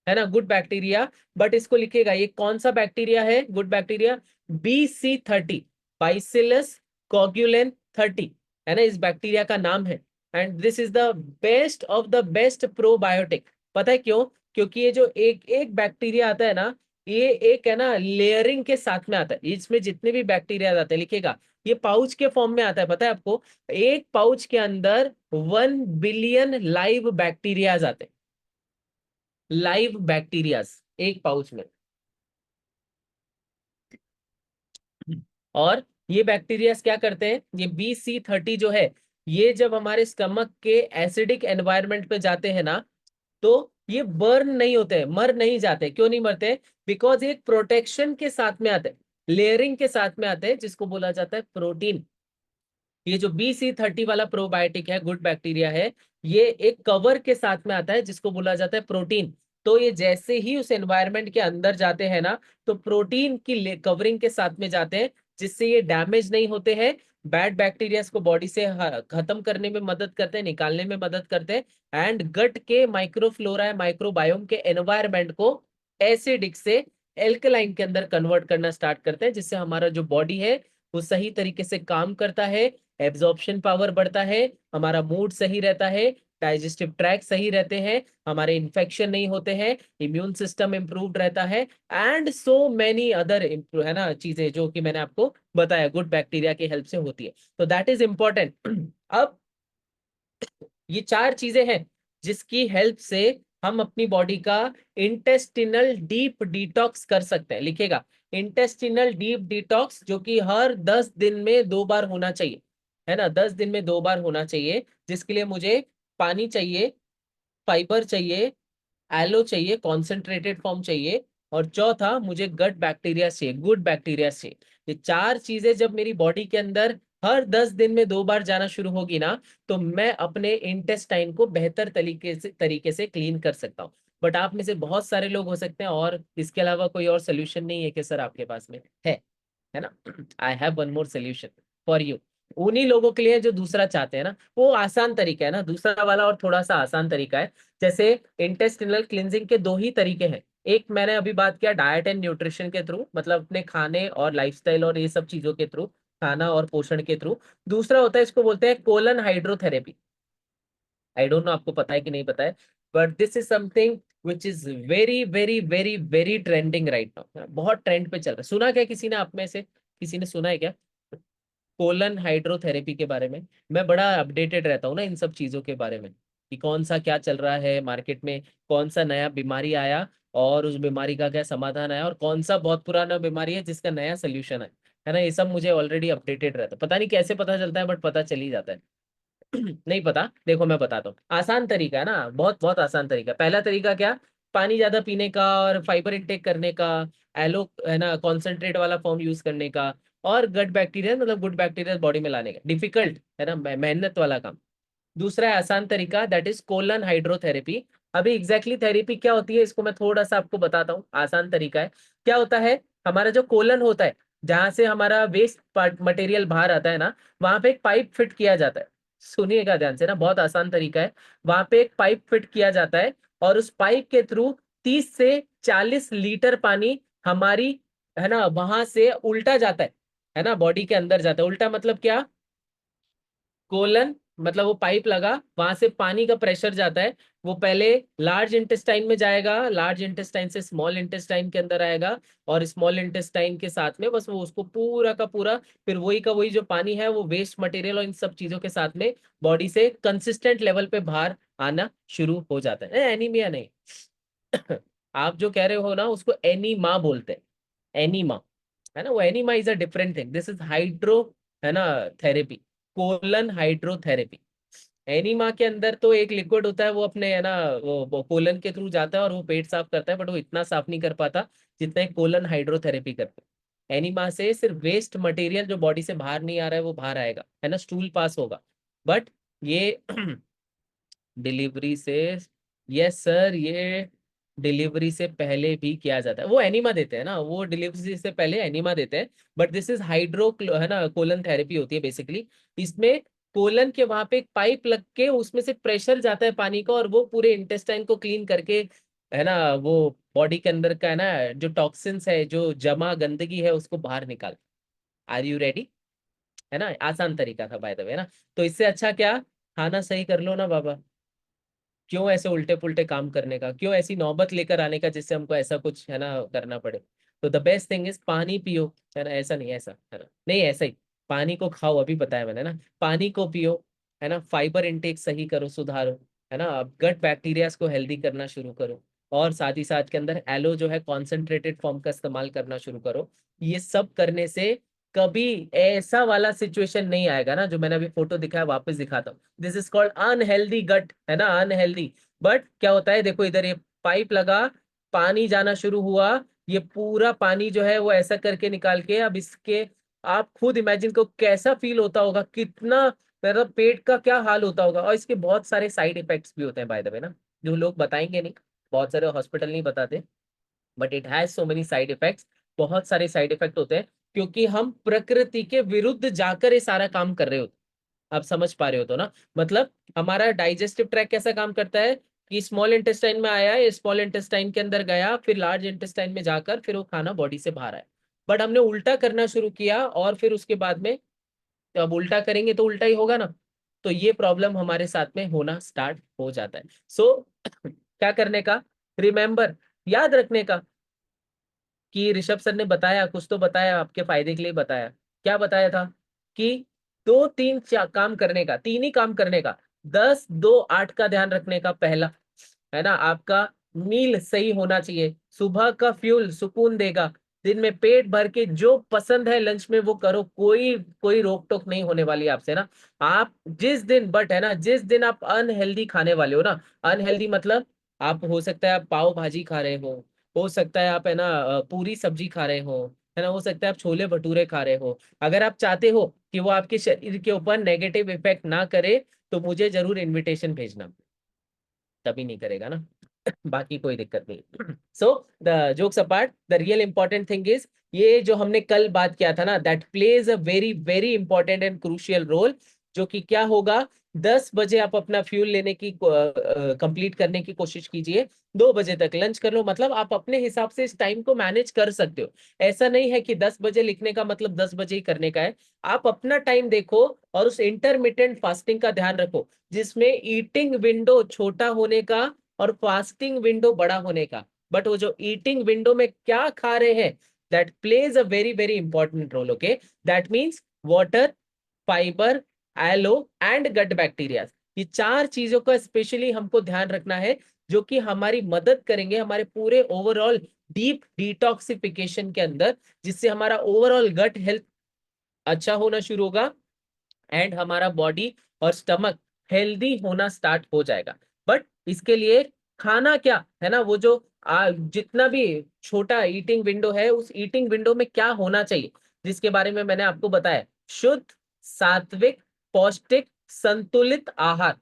है ना, गुड बैक्टीरिया। बट इसको लिखिएगा, ये कौन सा बैक्टीरिया है? गुड बैक्टीरिया BC30, बाइसिलस कोगुलेन 30, है ना, इस बैक्टीरिया का नाम है। And this is the best of the best probiotic. पता है क्यों? क्योंकि ये जो एक एक बैक्टीरिया आता है ना, ये एक है ना लेयरिंग के साथ में आता है। इसमें जितने भी बैक्टीरिया आते हैं, लिखिएगा, ये पाउच के फॉर्म में आता है। पता है आपको, एक पाउच के अंदर 1 बिलियन लाइव बैक्टीरियाज आते हैं, लाइव बैक्टीरियाज एक पाउच में। और ये बैक्टीरियाज क्या करते हैं? ये BC30 जो है, ये जब हमारे स्टमक के एसिडिक एनवायरनमेंट पे जाते हैं ना, तो ये बर्न नहीं होते हैं, मर नहीं जाते। क्यों नहीं मरते? बिकॉज एक प्रोटेक्शन के साथ में आते हैं, लेयरिंग के साथ में आते हैं, जिसको बोला जाता है प्रोटीन। ये जो BC30 वाला प्रोबायोटिक है, गुड बैक्टीरिया है, ये एक कवर के साथ में आता है, जिसको बोला जाता है प्रोटीन। तो ये जैसे ही उस एनवायरनमेंट के अंदर जाते हैं ना, तो प्रोटीन की कवरिंग के साथ में जाते हैं, जिससे ये डैमेज नहीं होते हैं, बैड बैक्टीरियाज को बॉडी से खत्म करने में मदद करते हैं, निकालने में मदद करते हैं, एंड गट के माइक्रोफ्लोरा, माइक्रोबायोम के एनवायरनमेंट को एसिडिक से एल्कलाइन के अंदर कन्वर्ट करना स्टार्ट करते हैं, जिससे हमारा जो बॉडी है वो सही तरीके से काम करता है, एब्जॉर्प्शन पावर बढ़ता है, हमारा मूड सही रहता है, डाइजेस्टिव ट्रैक सही रहते हैं, हमारे इन्फेक्शन नहीं होते हैं, इम्यून सिस्टम इंप्रूव्ड रहता है, एंड सो मेनी अदर, है ना, चीजें जो कि मैंने आपको बताया गुड बैक्टीरिया की हेल्प से होती है। तो दैट इज इंपॉर्टेंट। अब ये चार चीजें हैं जिसकी हेल्प से हम अपनी बॉडी का इंटेस्टिनल डीप डिटॉक्स कर सकते हैं। लिखेगा, इंटेस्टिनल डीप डिटॉक्स, जो कि हर 10 दिन में 2 बार होना चाहिए, है ना, 10 दिन में 2 बार होना चाहिए, जिसके लिए मुझे पानी चाहिए, फाइबर चाहिए, एलो चाहिए, कॉन्सेंट्रेटेड फॉर्म चाहिए, और चौथा मुझे गट बैक्टीरिया चाहिए, गुड बैक्टीरिया चाहिए। ये चार चीजें जब मेरी बॉडी के अंदर हर 10 दिन में 2 बार जाना शुरू होगी ना, तो मैं अपने इंटेस्टाइन को बेहतर तरीके से क्लीन कर सकता हूँ। बट आप में से बहुत सारे लोग हो सकते हैं, और इसके अलावा कोई और सोल्यूशन नहीं है कि सर आपके पास में है ना? I have one more solution for you. उन्हीं लोगों के लिए जो दूसरा चाहते हैं ना, वो आसान तरीका है ना, दूसरा वाला और थोड़ा सा आसान तरीका है। जैसे इंटेस्टिनल क्लिनजिंग के दो ही तरीके हैं। एक मैंने अभी बात किया डाइट एंड न्यूट्रिशन के थ्रू, मतलब अपने खाने और लाइफस्टाइल और ये सब चीजों के थ्रू, खाना और पोषण के थ्रू। दूसरा होता है, इसको बोलते हैं colon hydrotherapy. I don't know आपको पता है कि नहीं पता है, but this is something which is very very very very trending right now, बहुत ट्रेंड पे चल रहा है। सुना क्या किसी ने, आप में से किसी ने सुना है क्या कोलन हाइड्रोथेरेपी के बारे में? मैं बड़ा अपडेटेड रहता हूँ ना इन सब चीजों के बारे में, कि कौन सा क्या चल रहा है मार्केट में, कौन सा नया बीमारी आया और उस बीमारी का क्या समाधान आया, और कौन सा बहुत पुराना बीमारी है जिसका नया सोल्यूशन है ना, ये सब मुझे ऑलरेडी अपडेटेड रहता है। पता नहीं कैसे पता चलता है, बट पता चल ही जाता है। नहीं पता? देखो मैं बताता हूँ, आसान तरीका है ना, बहुत बहुत आसान तरीका। पहला तरीका क्या? पानी ज्यादा पीने का और फाइबर इंटेक करने का, एलो है ना कॉन्सेंट्रेट वाला फॉर्म यूज करने का, और गट बैक्टीरिया मतलब गुड बैक्टीरिया बॉडी में लाने का, डिफिकल्ट है ना, मेहनत वाला काम। दूसरा है आसान तरीका, दैट इज कोलन हाइड्रोथेरेपी। अभी एग्जैक्टली थेरेपी क्या होती है इसको मैं थोड़ा सा आपको बताता हूँ। आसान तरीका है, क्या होता है, हमारा जो कोलन होता है, जहां से हमारा वेस्ट मटेरियल बाहर आता है ना, वहां पे एक पाइप फिट किया जाता है। सुनिएगा ध्यान से ना, बहुत आसान तरीका है। वहां पे एक पाइप फिट किया जाता है, और उस पाइप के थ्रू 30 से 40 लीटर पानी हमारी है ना वहां से उल्टा जाता है ना, बॉडी के अंदर जाता है। उल्टा मतलब क्या, कोलन मतलब वो पाइप लगा, वहां से पानी का प्रेशर जाता है, वो पहले लार्ज इंटेस्टाइन में जाएगा, लार्ज इंटेस्टाइन से स्मॉल इंटेस्टाइन के अंदर आएगा, और स्मॉल इंटेस्टाइन के साथ में बस वो उसको पूरा का पूरा, फिर वही का वही जो पानी है वो वेस्ट मटेरियल और इन सब चीजों के साथ में बॉडी से कंसिस्टेंट लेवल पे बाहर आना शुरू हो जाता है। एनीमिया नहीं, आप जो कह रहे हो ना उसको एनीमा बोलते हैं, एनीमा है ना, वो enema is a different thing, this is hydro है ना थेरेपी, कोलन हाइड्रोथेरेपी। एनीमा के अंदर तो एक लिक्विड होता है, वो अपने है ना वो कोलन के थ्रू जाता है और वो पेट साफ करता है, बट वो इतना साफ नहीं कर पाता जितना एक कोलन हाइड्रोथेरेपी करता है। एनीमा से सिर्फ वेस्ट मटेरियल जो बॉडी से बाहर नहीं आ रहा है वो बाहर आएगा, है ना, स्टूल पास होगा। बट ये डिलीवरी से, यस सर, ये डिलीवरी से पहले भी किया जाता है। वो एनिमा देते हैं ना, वो डिलीवरी से पहले एनिमा देते हैं, बट दिस इज हाइड्रो है ना कोलन थेरेपी होती है बेसिकली। इसमें कोलन के वहां पे एक पाइप लग के उसमें से प्रेशर जाता है पानी का, और वो पूरे इंटेस्टाइन को क्लीन करके है ना वो बॉडी के अंदर का है ना जो टॉक्सिन्स है, जो जमा गंदगी है, उसको बाहर निकाल। Are you ready? है ना, आसान तरीका था बाय द वे ना। तो इससे अच्छा क्या, खाना सही कर लो ना बाबा, क्यों ऐसे उल्टे पुल्टे काम करने का, क्यों ऐसी नौबत लेकर आने का जिससे हमको ऐसा कुछ है ना करना पड़े। तो द बेस्ट थिंग इज पानी पियो, है ना, ऐसा नहीं, ऐसा है ना, नहीं ऐसा ही, पानी को खाओ, अभी बताया मैंने ना, पानी को पियो, है ना, फाइबर इनटेक सही करो, सुधारो, है ना, अब गट बैक्टीरियाज को हेल्दी करना शुरू करो, और साथ ही साथ के अंदर एलो जो है कॉन्सेंट्रेटेड फॉर्म का इस्तेमाल करना शुरू करो। ये सब करने से कभी ऐसा वाला सिचुएशन नहीं आएगा ना, जो मैंने अभी फोटो दिखाया, वापस दिखाता हूँ, दिस इज कॉल्ड अनहेल्दी गट, है ना, अनहेल्दी। बट क्या होता है, देखो इधर ये पाइप लगा, पानी जाना शुरू हुआ, ये पूरा पानी जो है वो ऐसा करके निकाल के, अब इसके आप खुद इमेजिन को कैसा फील होता होगा, कितना मतलब पेट का क्या हाल होता होगा। और इसके बहुत सारे साइड इफेक्ट्स भी होते हैं बाय द वे ना, जो लोग बताएंगे नहीं, बहुत सारे हॉस्पिटल नहीं बताते, but it has so many side effects. बहुत सारे साइड इफेक्ट होते हैं, क्योंकि हम प्रकृति के विरुद्ध जाकर ये सारा काम कर रहे होते। आप समझ पा रहे हो तो ना, मतलब हमारा डाइजेस्टिव ट्रैक कैसा काम करता है, कि स्मॉल इंटेस्टाइन में आया, स्मॉल इंटेस्टाइन के अंदर गया, फिर लार्ज इंटेस्टाइन में जाकर फिर वो खाना बॉडी से बाहर आया। बट हमने उल्टा करना शुरू किया, और फिर उसके बाद में, तो अब उल्टा करेंगे तो उल्टा ही होगा ना, तो ये प्रॉब्लम हमारे साथ में होना स्टार्ट हो जाता है। सो क्या करने का, रिमेंबर, याद रखने का, कि ऋषभ सर ने बताया, कुछ तो बताया आपके फायदे के लिए बताया। क्या बताया था, कि दो तीन काम करने का, तीन ही काम करने का, 10 2 8 का ध्यान रखने का। पहला है ना, आपका मील सही होना चाहिए, सुबह का फ्यूल सुकून देगा, दिन में पेट भर के जो पसंद है लंच में वो करो, कोई कोई रोक टोक नहीं होने वाली आपसे ना। आप जिस दिन, बट है ना, जिस दिन आप अनहेल्दी खाने वाले हो ना, अनहेल्दी मतलब आप, हो सकता है आप पाव भाजी खा रहे हो सकता है आप है ना पूरी सब्जी खा रहे हो, है ना, हो सकता है आप छोले भटूरे खा रहे हो। अगर आप चाहते हो कि वो आपके शरीर के ऊपर नेगेटिव इफेक्ट ना करे, तो मुझे जरूर इनविटेशन भेजना, तभी नहीं करेगा ना, बाकी कोई दिक्कत नहीं। So the jokes apart, the real important thing is, ये जो हमने कल बात किया था ना, that plays a very very important and crucial role, जो कि क्या होगा, 10 बजे आप अपना फ्यूल लेने की कंप्लीट करने की कोशिश कीजिए, 2 बजे तक लंच कर लो, मतलब आप अपने हिसाब से इस टाइम को मैनेज कर सकते हो। ऐसा नहीं है कि 10 बजे लिखने का मतलब 10 बजे ही करने का है, आप अपना टाइम देखो, और उस इंटरमिटेंट फास्टिंग का ध्यान रखो, जिसमें ईटिंग विंडो छोटा होने का और फास्टिंग विंडो बड़ा होने का। बट वो जो ईटिंग विंडो में क्या खा रहे हैं, that plays a very very important role, okay, that means water, fibre, aloe and gut bacteria, ये चार चीजों का स्पेशली हमको ध्यान रखना है, जो कि हमारी मदद करेंगे हमारे पूरे ओवरऑल डीप डिटॉक्सिफिकेशन के अंदर, जिससे हमारा ओवरऑल गट हेल्थ अच्छा होना शुरू होगा, एंड हमारा बॉडी और स्टमक हेल्दी होना स्टार्ट हो जाएगा। बट इसके लिए खाना क्या है ना, वो जो जितना भी छोटा ईटिंग विंडो है, उस ईटिंग विंडो में क्या होना चाहिए, जिसके बारे में मैंने आपको बताया, शुद्ध, सात्विक, पौष्टिक, संतुलित आहार।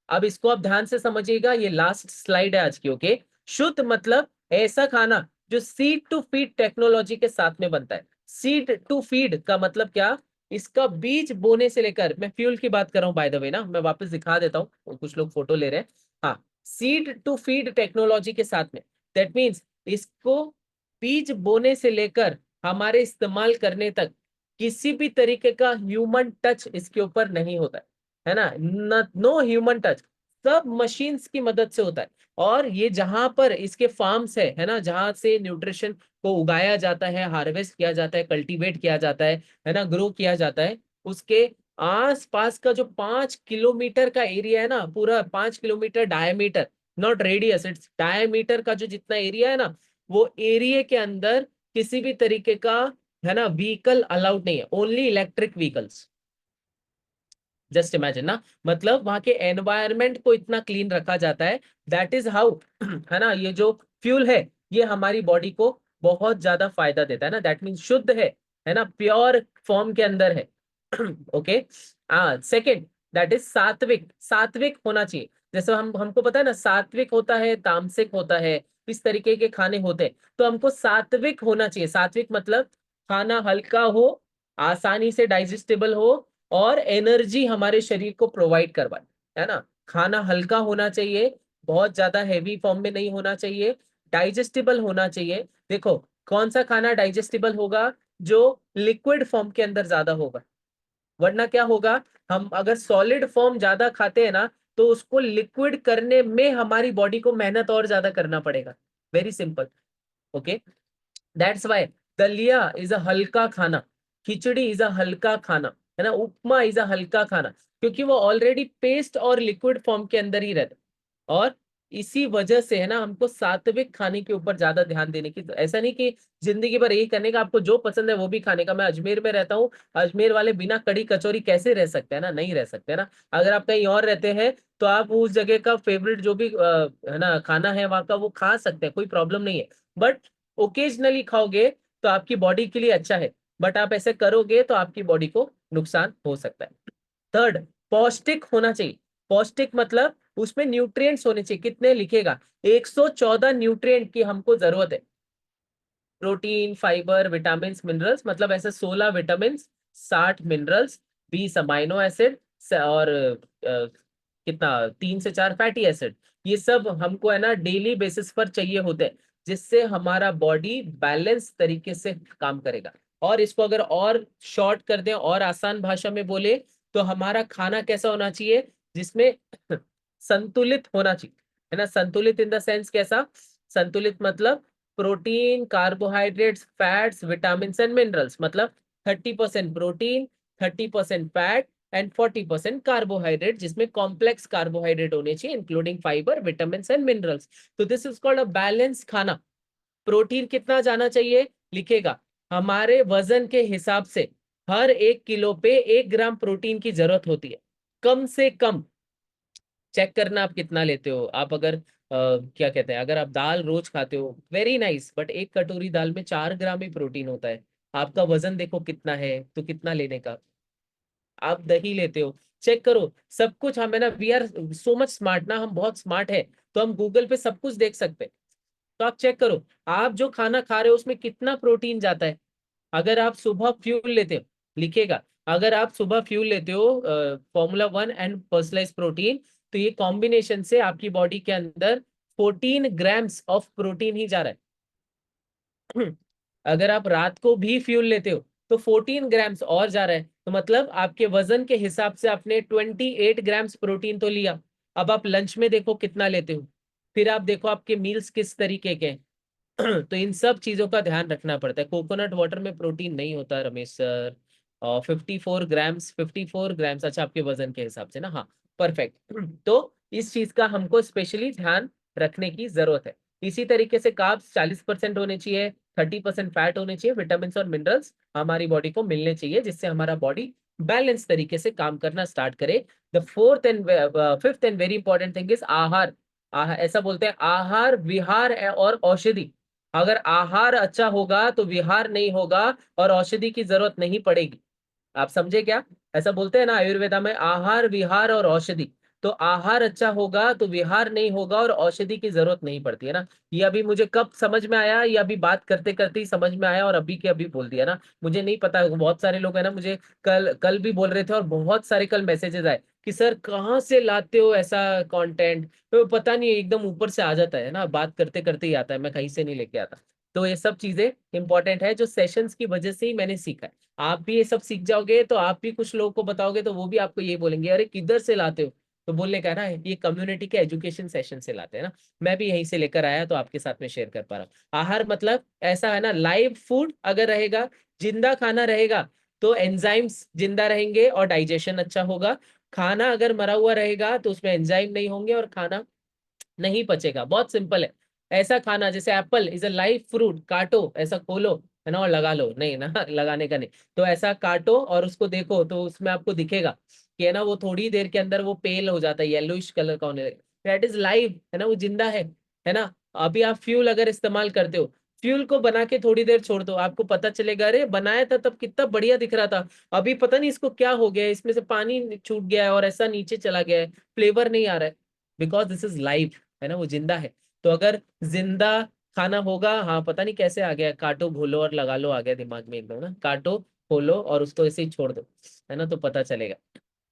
अब इसको आप ध्यान से समझिएगा, ये लास्ट स्लाइड है आज की, ओके। शुद्ध मतलब ऐसा खाना जो सीड टू फीड टेक्नोलॉजी के साथ में बनता है। सीड टू फीड का मतलब क्या, इसका बीज बोने से लेकर, मैं फ्यूल की बात कर रहा हूँ बाय द वे ना, मैं वापस दिखा देता हूँ, कुछ लोग फोटो ले रहे हैं। हाँ, सीड टू फीड टेक्नोलॉजी के साथ में, दैट मीन्स इसको बीज बोने से लेकर हमारे इस्तेमाल करने तक किसी भी तरीके का ह्यूमन टच इसके ऊपर नहीं होता है ना, नो ह्यूमन टच, सब मशीन्स की मदद से होता है। और ये जहां पर इसके फार्म्स है ना, जहां से न्यूट्रिशन को उगाया जाता है, हार्वेस्ट किया जाता है, कल्टीवेट किया जाता है ना, ग्रो किया जाता है, उसके आस पास का जो 5 किलोमीटर का एरिया है ना, पूरा 5 kilometre diameter, not radius, its diameter का जो जितना एरिया है ना, वो एरिया के अंदर किसी भी तरीके का है ना व्हीकल अलाउड नहीं है, only electric vehicles. Just imagine ना, मतलब वहां के एनवायरनमेंट को इतना क्लीन रखा जाता है, दैट इज हाउ है ना, ये जो फ्यूल है ये हमारी बॉडी को बहुत ज्यादा फायदा देता है ना, दैट मीन्स शुद्ध है ना, प्योर फॉर्म के अंदर है। ओके। सेकंड, दैट इज सात्विक, सात्विक होना चाहिए। जैसे हमको पता है ना, सात्विक होता है, तामसिक होता है, इस तरीके के खाने होते हैं, तो हमको सात्विक होना चाहिए। सात्विक मतलब खाना हल्का हो, आसानी से डाइजेस्टेबल हो, और एनर्जी हमारे शरीर को प्रोवाइड करवाए, है ना। खाना हल्का होना चाहिए, बहुत ज्यादा हैवी फॉर्म में नहीं होना चाहिए, डाइजेस्टेबल होना चाहिए। देखो, कौन सा खाना डाइजेस्टेबल होगा, जो लिक्विड फॉर्म के अंदर ज्यादा होगा, वरना क्या होगा, हम अगर सॉलिड फॉर्म ज्यादा खाते हैं ना, तो उसको लिक्विड करने में हमारी बॉडी को मेहनत और ज्यादा करना पड़ेगा। Very simple, okay. That's why दलिया इज अ हल्का खाना, खिचड़ी इज अ हल्का खाना, है ना, उपमा इज अ हल्का खाना, क्योंकि वो ऑलरेडी पेस्ट और लिक्विड फॉर्म के अंदर ही रहता है। और इसी वजह से है ना, हमको सात्विक खाने के ऊपर ज्यादा ध्यान देने की, तो ऐसा नहीं कि जिंदगी भर यही करने का, आपको जो पसंद है वो भी खाने का। मैं अजमेर में रहता हूँ, अजमेर वाले बिना कड़ी कचौरी कैसे रह सकते हैं ना, नहीं रह सकते ना। अगर आप कहीं और रहते हैं तो आप उस जगह का फेवरेट जो भी है ना खाना है वहाँ का, वो खा सकते हैं, कोई प्रॉब्लम नहीं है। बट ओकेजनली खाओगे तो आपकी बॉडी के लिए अच्छा है, बट आप ऐसे करोगे तो आपकी बॉडी को नुकसान हो सकता है। थर्ड, पौष्टिक होना चाहिए। पौष्टिक मतलब उसमें न्यूट्रिएंट्स होने चाहिए, कितने लिखेगा, 114 न्यूट्रिएंट की हमको जरूरत है। प्रोटीन, फाइबर, विटामिन, मिनरल्स, मतलब ऐसे 16 विटामिन, 60 मिनरल्स, 20 अमाइनो एसिड, और कितना 3 से 4 फैटी एसिड। ये सब हमको है ना डेली बेसिस पर चाहिए होते हैं, जिससे हमारा बॉडी बैलेंस तरीके से काम करेगा। और इसको अगर और शॉर्ट कर दें और आसान भाषा में बोले, तो हमारा खाना कैसा होना चाहिए, जिसमें संतुलित होना चाहिए, है ना। संतुलित इन द सेंस कैसा, संतुलित मतलब protein, carbohydrates, fats, vitamin and minerals, मतलब 30% प्रोटीन, 30% फैट एंड 40% कार्बोहाइड्रेट, जिसमें कॉम्प्लेक्स कार्बोहाइड्रेट होने चाहिए, including fiber, vitamin and minerals. तो this is called a balance खाना। प्रोटीन कितना जाना चाहिए, लिखेगा, हमारे वजन के हिसाब से हर 1 किलो पे 1 ग्राम प्रोटीन की जरूरत होती है, कम से कम। चेक करना आप कितना लेते हो। आप अगर क्या कहते हैं, अगर आप दाल रोज खाते हो, वेरी नाइस, बट एक कटोरी दाल में 4 ग्राम ही प्रोटीन होता है। आपका वजन देखो कितना है, तो कितना लेने का। आप दही लेते हो, चेक करो सब कुछ। हम है ना, we are so much smart ना, हम बहुत स्मार्ट है, तो हम गूगल पे सब कुछ देख सकते हैं। तो आप चेक करो, आप जो खाना खा रहे हो उसमें कितना प्रोटीन जाता है। अगर आप सुबह फ्यूल लेते हो, लिखेगा, अगर आप सुबह फ्यूल लेते हो, Formula 1 एंड पर्सनलाइज प्रोटीन, तो ये कॉम्बिनेशन से आपकी बॉडी के अंदर 14 ग्राम्स ऑफ प्रोटीन ही जा रहा है। अगर आप रात को भी फ्यूल लेते हो, तो 14 ग्राम्स और जा रहा है, तो मतलब आपके वजन के हिसाब से आपने 28 ग्राम्स प्रोटीन तो लिया। अब आप लंच में देखो कितना लेते हो, फिर आप देखो आपके मील्स किस तरीके के हैं। तो इन सब चीजों का ध्यान रखना पड़ता है। कोकोनट वाटर में प्रोटीन नहीं होता रमेश सर। और 54 ग्राम्स, 54 ग्राम्स, अच्छा आपके वजन के हिसाब से ना, हाँ, परफेक्ट। तो इस चीज का हमको स्पेशली ध्यान रखने की जरूरत है। इसी तरीके से कार्ब्स 40% होने चाहिए, 30% फैट होने चाहिए, विटामिन और मिनरल्स हमारी बॉडी को मिलने चाहिए, जिससे हमारा बॉडी बैलेंस तरीके से काम करना स्टार्ट करे। The fourth and fifth and very important thing is आहार। ऐसा बोलते हैं आहार विहार और औषधि। अगर आहार अच्छा होगा तो विहार नहीं होगा और औषधि की जरूरत नहीं पड़ेगी। आप समझे क्या? ऐसा बोलते हैं ना आयुर्वेदा में, आहार विहार और औषधि। तो आहार अच्छा होगा तो विहार नहीं होगा और औषधि की जरूरत नहीं पड़ती है ना। ये अभी मुझे कब समझ में आया, ये अभी बात करते करते ही समझ में आया और अभी के अभी बोल दिया ना। मुझे नहीं पता, बहुत सारे लोग है ना मुझे कल कल भी बोल रहे थे और बहुत सारे कल मैसेजेस आए कि सर कहाँ से लाते हो ऐसा कंटेंट। तो पता नहीं एकदम ऊपर से आ जाता है ना, बात करते करते ही आता है, मैं कहीं से नहीं लेके आता। तो ये सब चीजें इंपॉर्टेंट है जो सेशंस की वजह से ही मैंने सीखा है। आप भी ये सब सीख जाओगे तो आप भी कुछ लोगों को बताओगे तो वो भी आपको ये बोलेंगे अरे किधर से लाते हो। तो बोलने का है ना, ये कम्युनिटी के एजुकेशन सेशन से लाते हैं ना। मैं भी यहीं से लेकर आया तो आपके साथ में शेयर कर पा रहा हूँ। आहार मतलब ऐसा है ना, लाइव फूड अगर रहेगा, जिंदा खाना रहेगा तो एंजाइम्स जिंदा रहेंगे और डाइजेशन अच्छा होगा। खाना अगर मरा हुआ रहेगा तो उसमें एंजाइम नहीं होंगे और खाना नहीं पचेगा। बहुत सिंपल है। ऐसा खाना जैसे Apple is a live fruit, काटो ऐसा खोलो है ना और लगा लो, नहीं ना लगाने का नहीं। तो ऐसा काटो और उसको देखो तो उसमें आपको दिखेगा कि है ना वो थोड़ी देर के अंदर वो पेल हो जाता है, येलोइश कलर का होने लगेगा। दैट इज लाइव, है ना, वो जिंदा है ना। अभी आप फ्यूल अगर इस्तेमाल करते हो, फ्यूल को बना के थोड़ी देर छोड़ दो, आपको पता चलेगा अरे बनाया था तब कितना बढ़िया दिख रहा था, अभी पता नहीं इसको क्या हो गया है, इसमें से पानी छूट गया है और ऐसा नीचे चला गया है, फ्लेवर नहीं आ रहा है। बिकॉज दिस इज लाइव, है ना, वो जिंदा है। तो अगर जिंदा खाना होगा, हाँ पता नहीं कैसे आ गया, काटो घोलो और लगा लो, आ गया दिमाग में एकदम ना, काटो खोलो और उसको ऐसे ही छोड़ दो, है ना, तो पता चलेगा।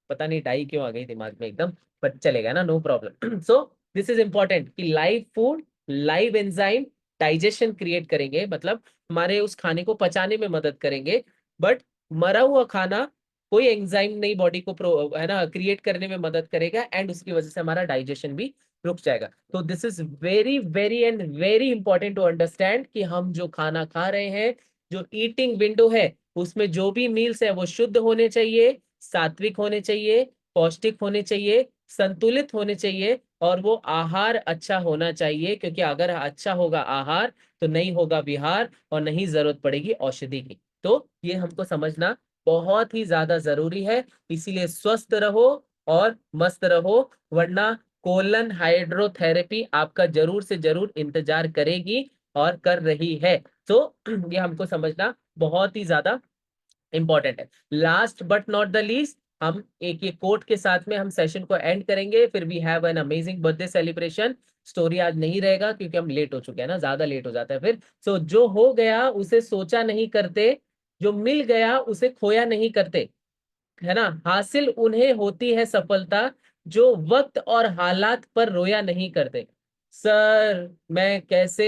पता नहीं डाई क्यों आ गई दिमाग में एकदम, पर चलेगा ना, no problem. So this is important कि live food, live enzyme digestion create करेंगे, मतलब हमारे उस खाने को पचाने में मदद करेंगे। बट मरा हुआ खाना कोई एंजाइम नहीं बॉडी को है ना क्रिएट करने में मदद करेगा एंड उसकी वजह से हमारा डाइजेशन भी रुक जाएगा। तो this is very very and very important to understand कि हम जो खाना खा रहे हैं, जो ईटिंग विंडो है, उसमें जो भी मील्स है वो शुद्ध होने चाहिए, सात्विक होने चाहिए, पौष्टिक होने चाहिए, संतुलित होने चाहिए और वो आहार अच्छा होना चाहिए। क्योंकि अगर अच्छा होगा आहार तो नहीं होगा विहार और नहीं जरूरत पड़ेगी औषधि की। तो ये हमको समझना बहुत ही ज्यादा जरूरी है। इसीलिए स्वस्थ रहो और मस्त रहो, वरना कोलन हाइड्रोथेरेपी आपका जरूर से जरूर इंतजार करेगी और कर रही है। तो ये हमको समझना बहुत ही ज्यादा इंपॉर्टेंट है। Last but not the least, हम एक ये कोट के साथ में हम सेशन को एंड करेंगे, फिर we have an amazing birthday celebration. Story आज नहीं रहेगा क्योंकि हम लेट हो चुके हैं ना, ज्यादा लेट हो जाता है फिर। सो जो हो गया उसे सोचा नहीं करते, जो मिल गया उसे खोया नहीं करते, है ना। हासिल उन्हें होती है सफलता जो वक्त और हालात पर रोया नहीं करते। सर मैं कैसे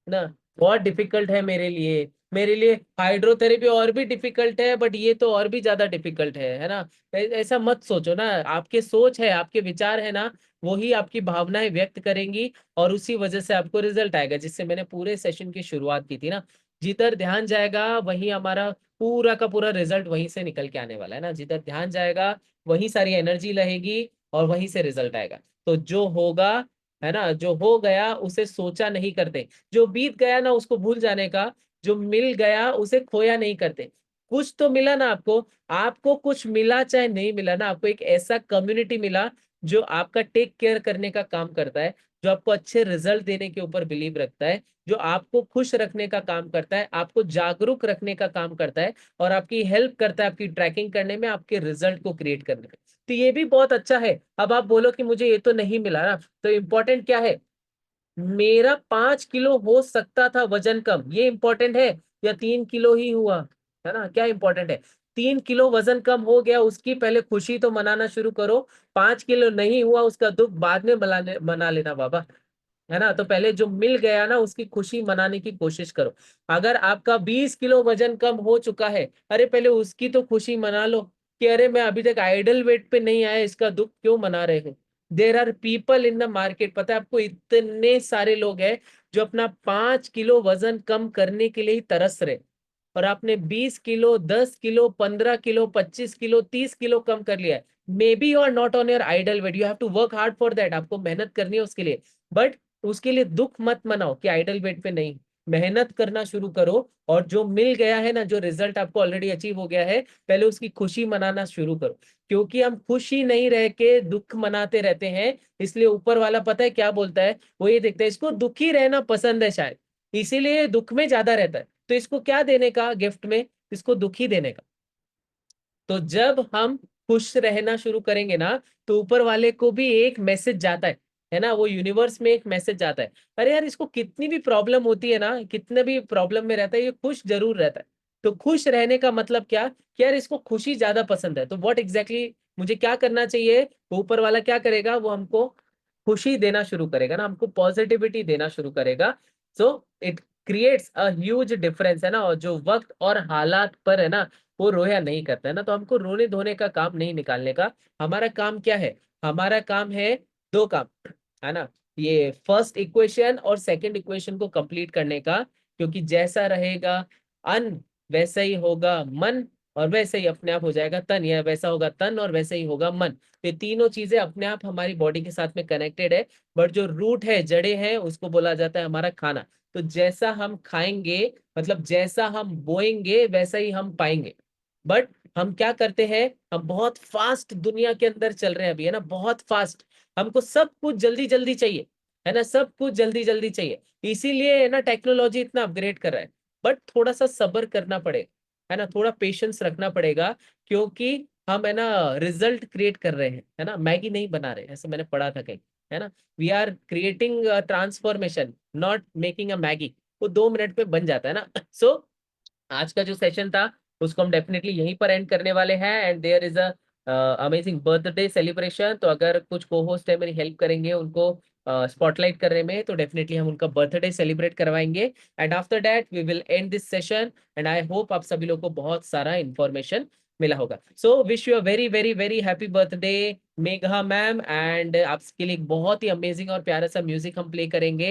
ना, बहुत डिफिकल्ट है मेरे लिए, मेरे लिए हाइड्रोथेरेपी और भी डिफिकल्ट है, बट ये तो और भी ज्यादा डिफिकल्ट है ना। ऐसा मत सोचो ना, आपके सोच है, आपके विचार है ना, वही आपकी भावनाएं व्यक्त करेंगी और उसी वजह से आपको रिजल्ट आएगा। जिससे मैंने पूरे सेशन की शुरुआत की थी ना, जिधर ध्यान जाएगा वही हमारा पूरा का पूरा रिजल्ट वहीं से निकल के आने वाला है ना। जिधर ध्यान जाएगा वहीं सारी एनर्जी रहेगी और वहीं से रिजल्ट आएगा। तो जो होगा, है ना, जो हो गया उसे सोचा नहीं करते, जो बीत गया ना उसको भूल जाने का, जो मिल गया उसे खोया नहीं करते। कुछ तो मिला ना आपको, आपको कुछ मिला चाहे नहीं मिला ना, आपको एक ऐसा कम्युनिटी मिला जो आपका टेक केयर करने का काम करता है, जो आपको अच्छे रिजल्ट देने के ऊपर बिलीव रखता है, जो आपको खुश रखने का काम करता है, आपको जागरूक रखने का काम करता है और आपकी हेल्प करता है आपकी ट्रैकिंग करने में, आपके रिजल्ट को क्रिएट करने में। तो ये भी बहुत अच्छा है। अब आप बोलो कि मुझे ये तो नहीं मिला ना, तो इंपॉर्टेंट क्या है, मेरा 5 किलो हो सकता था वजन कम, ये इंपॉर्टेंट है, या 3 किलो ही हुआ, है ना, क्या इंपॉर्टेंट है। 3 किलो वजन कम हो गया उसकी पहले खुशी तो मनाना शुरू करो, 5 किलो नहीं हुआ उसका दुख बाद में मना लेना बाबा, है ना। तो पहले जो मिल गया ना उसकी खुशी मनाने की कोशिश करो। अगर आपका 20 किलो वजन कम हो चुका है, अरे पहले उसकी तो खुशी मना लो कि अरे मैं अभी तक आइडल वेट पे नहीं आया, इसका दुख क्यों मना रहे हो। There are people in the market, पता है आपको, इतने सारे लोग हैं जो अपना 5 किलो वजन कम करने के लिए ही तरस रहे, और आपने 20 kilo, 10 kilo, 15 kilo, 25 kilo, 30 kilo कम कर लिया है। Maybe you are not on your ideal weight, you have to work hard for that, आपको मेहनत करनी है उसके लिए। बट उसके लिए दुख मत मनाओ कि आइडल वेट पे नहीं। मेहनत करना शुरू करो, और जो मिल गया है ना, जो रिजल्ट आपको ऑलरेडी अचीव हो गया है, पहले उसकी खुशी मनाना शुरू करो। क्योंकि हम खुशी नहीं रह के दुख मनाते रहते हैं, इसलिए ऊपर वाला पता है क्या बोलता है, वो ये देखता है इसको दुखी रहना पसंद है शायद, इसीलिए दुख में ज्यादा रहता है, तो इसको क्या देने का गिफ्ट में, इसको दुखी देने का। तो जब हम खुश रहना शुरू करेंगे ना, तो ऊपर वाले को भी एक मैसेज जाता है ना, वो यूनिवर्स में एक मैसेज जाता है, अरे यार इसको कितनी भी प्रॉब्लम होती है ना, कितने भी प्रॉब्लम में रहता है, ये खुश जरूर रहता है। तो खुश रहने का मतलब क्या, कि यार इसको खुशी ज्यादा पसंद है, तो व्हाट एग्जैक्टली मुझे क्या करना चाहिए, वो ऊपर वाला क्या करेगा, वो हमको खुशी देना शुरू करेगा ना, हमको पॉजिटिविटी देना शुरू करेगा। So it creates a huge difference, है ना, और जो वक्त और हालात पर है ना, वो रोया नहीं करता है ना, तो हमको रोने धोने का काम नहीं निकालने का। हमारा काम क्या है, हमारा काम है दो काम, है ना, ये फर्स्ट इक्वेशन और सेकंड इक्वेशन को कंप्लीट करने का। क्योंकि जैसा रहेगा अन्न, वैसा ही होगा मन, और वैसे ही अपने आप हो जाएगा तन, या वैसा होगा तन और वैसे ही होगा मन। ये तीनों चीजें अपने आप हमारी बॉडी के साथ में कनेक्टेड है, बट जो रूट है, जड़े हैं, उसको बोला जाता है हमारा खाना। तो जैसा हम खाएंगे, मतलब जैसा हम बोएंगे वैसा ही हम पाएंगे। बट हम क्या करते हैं, हम बहुत फास्ट दुनिया के अंदर चल रहे हैं अभी, है ना, बहुत फास्ट, हमको सब कुछ जल्दी जल्दी चाहिए, है ना, सब कुछ जल्दी जल्दी चाहिए, इसीलिए है ना टेक्नोलॉजी इतना अपग्रेड कर रहा है। बट थोड़ा सा सब्र करना पड़ेगा, है ना, थोड़ा पेशेंस रखना पड़ेगा, क्योंकि हम है ना रिजल्ट क्रिएट कर रहे हैं, है ना, मैगी नहीं बना रहे, ऐसे मैंने पढ़ा था कहीं, है ना, we are creating transformation, not making a Maggi. वो 2 मिनट में बन जाता है ना। सो आज का जो सेशन था, उसको हम डेफिनेटली यहीं पर एंड करने वाले हैं, and there is a amazing birthday celebration. तो अगर कुछ को होस्ट है मेरी हेल्प करेंगे उनको स्पॉटलाइट करने में, तो डेफिनेटली हम उनका बर्थडे सेलिब्रेट करवाएंगे, and after that we will end this session. And I hope आप सभी लोग को बहुत सारा इंफॉर्मेशन मिला होगा। So wish you a very very very happy birthday Megha ma'am, and आपके लिए एक बहुत ही अमेजिंग और प्यारा सा म्यूजिक हम प्ले करेंगे।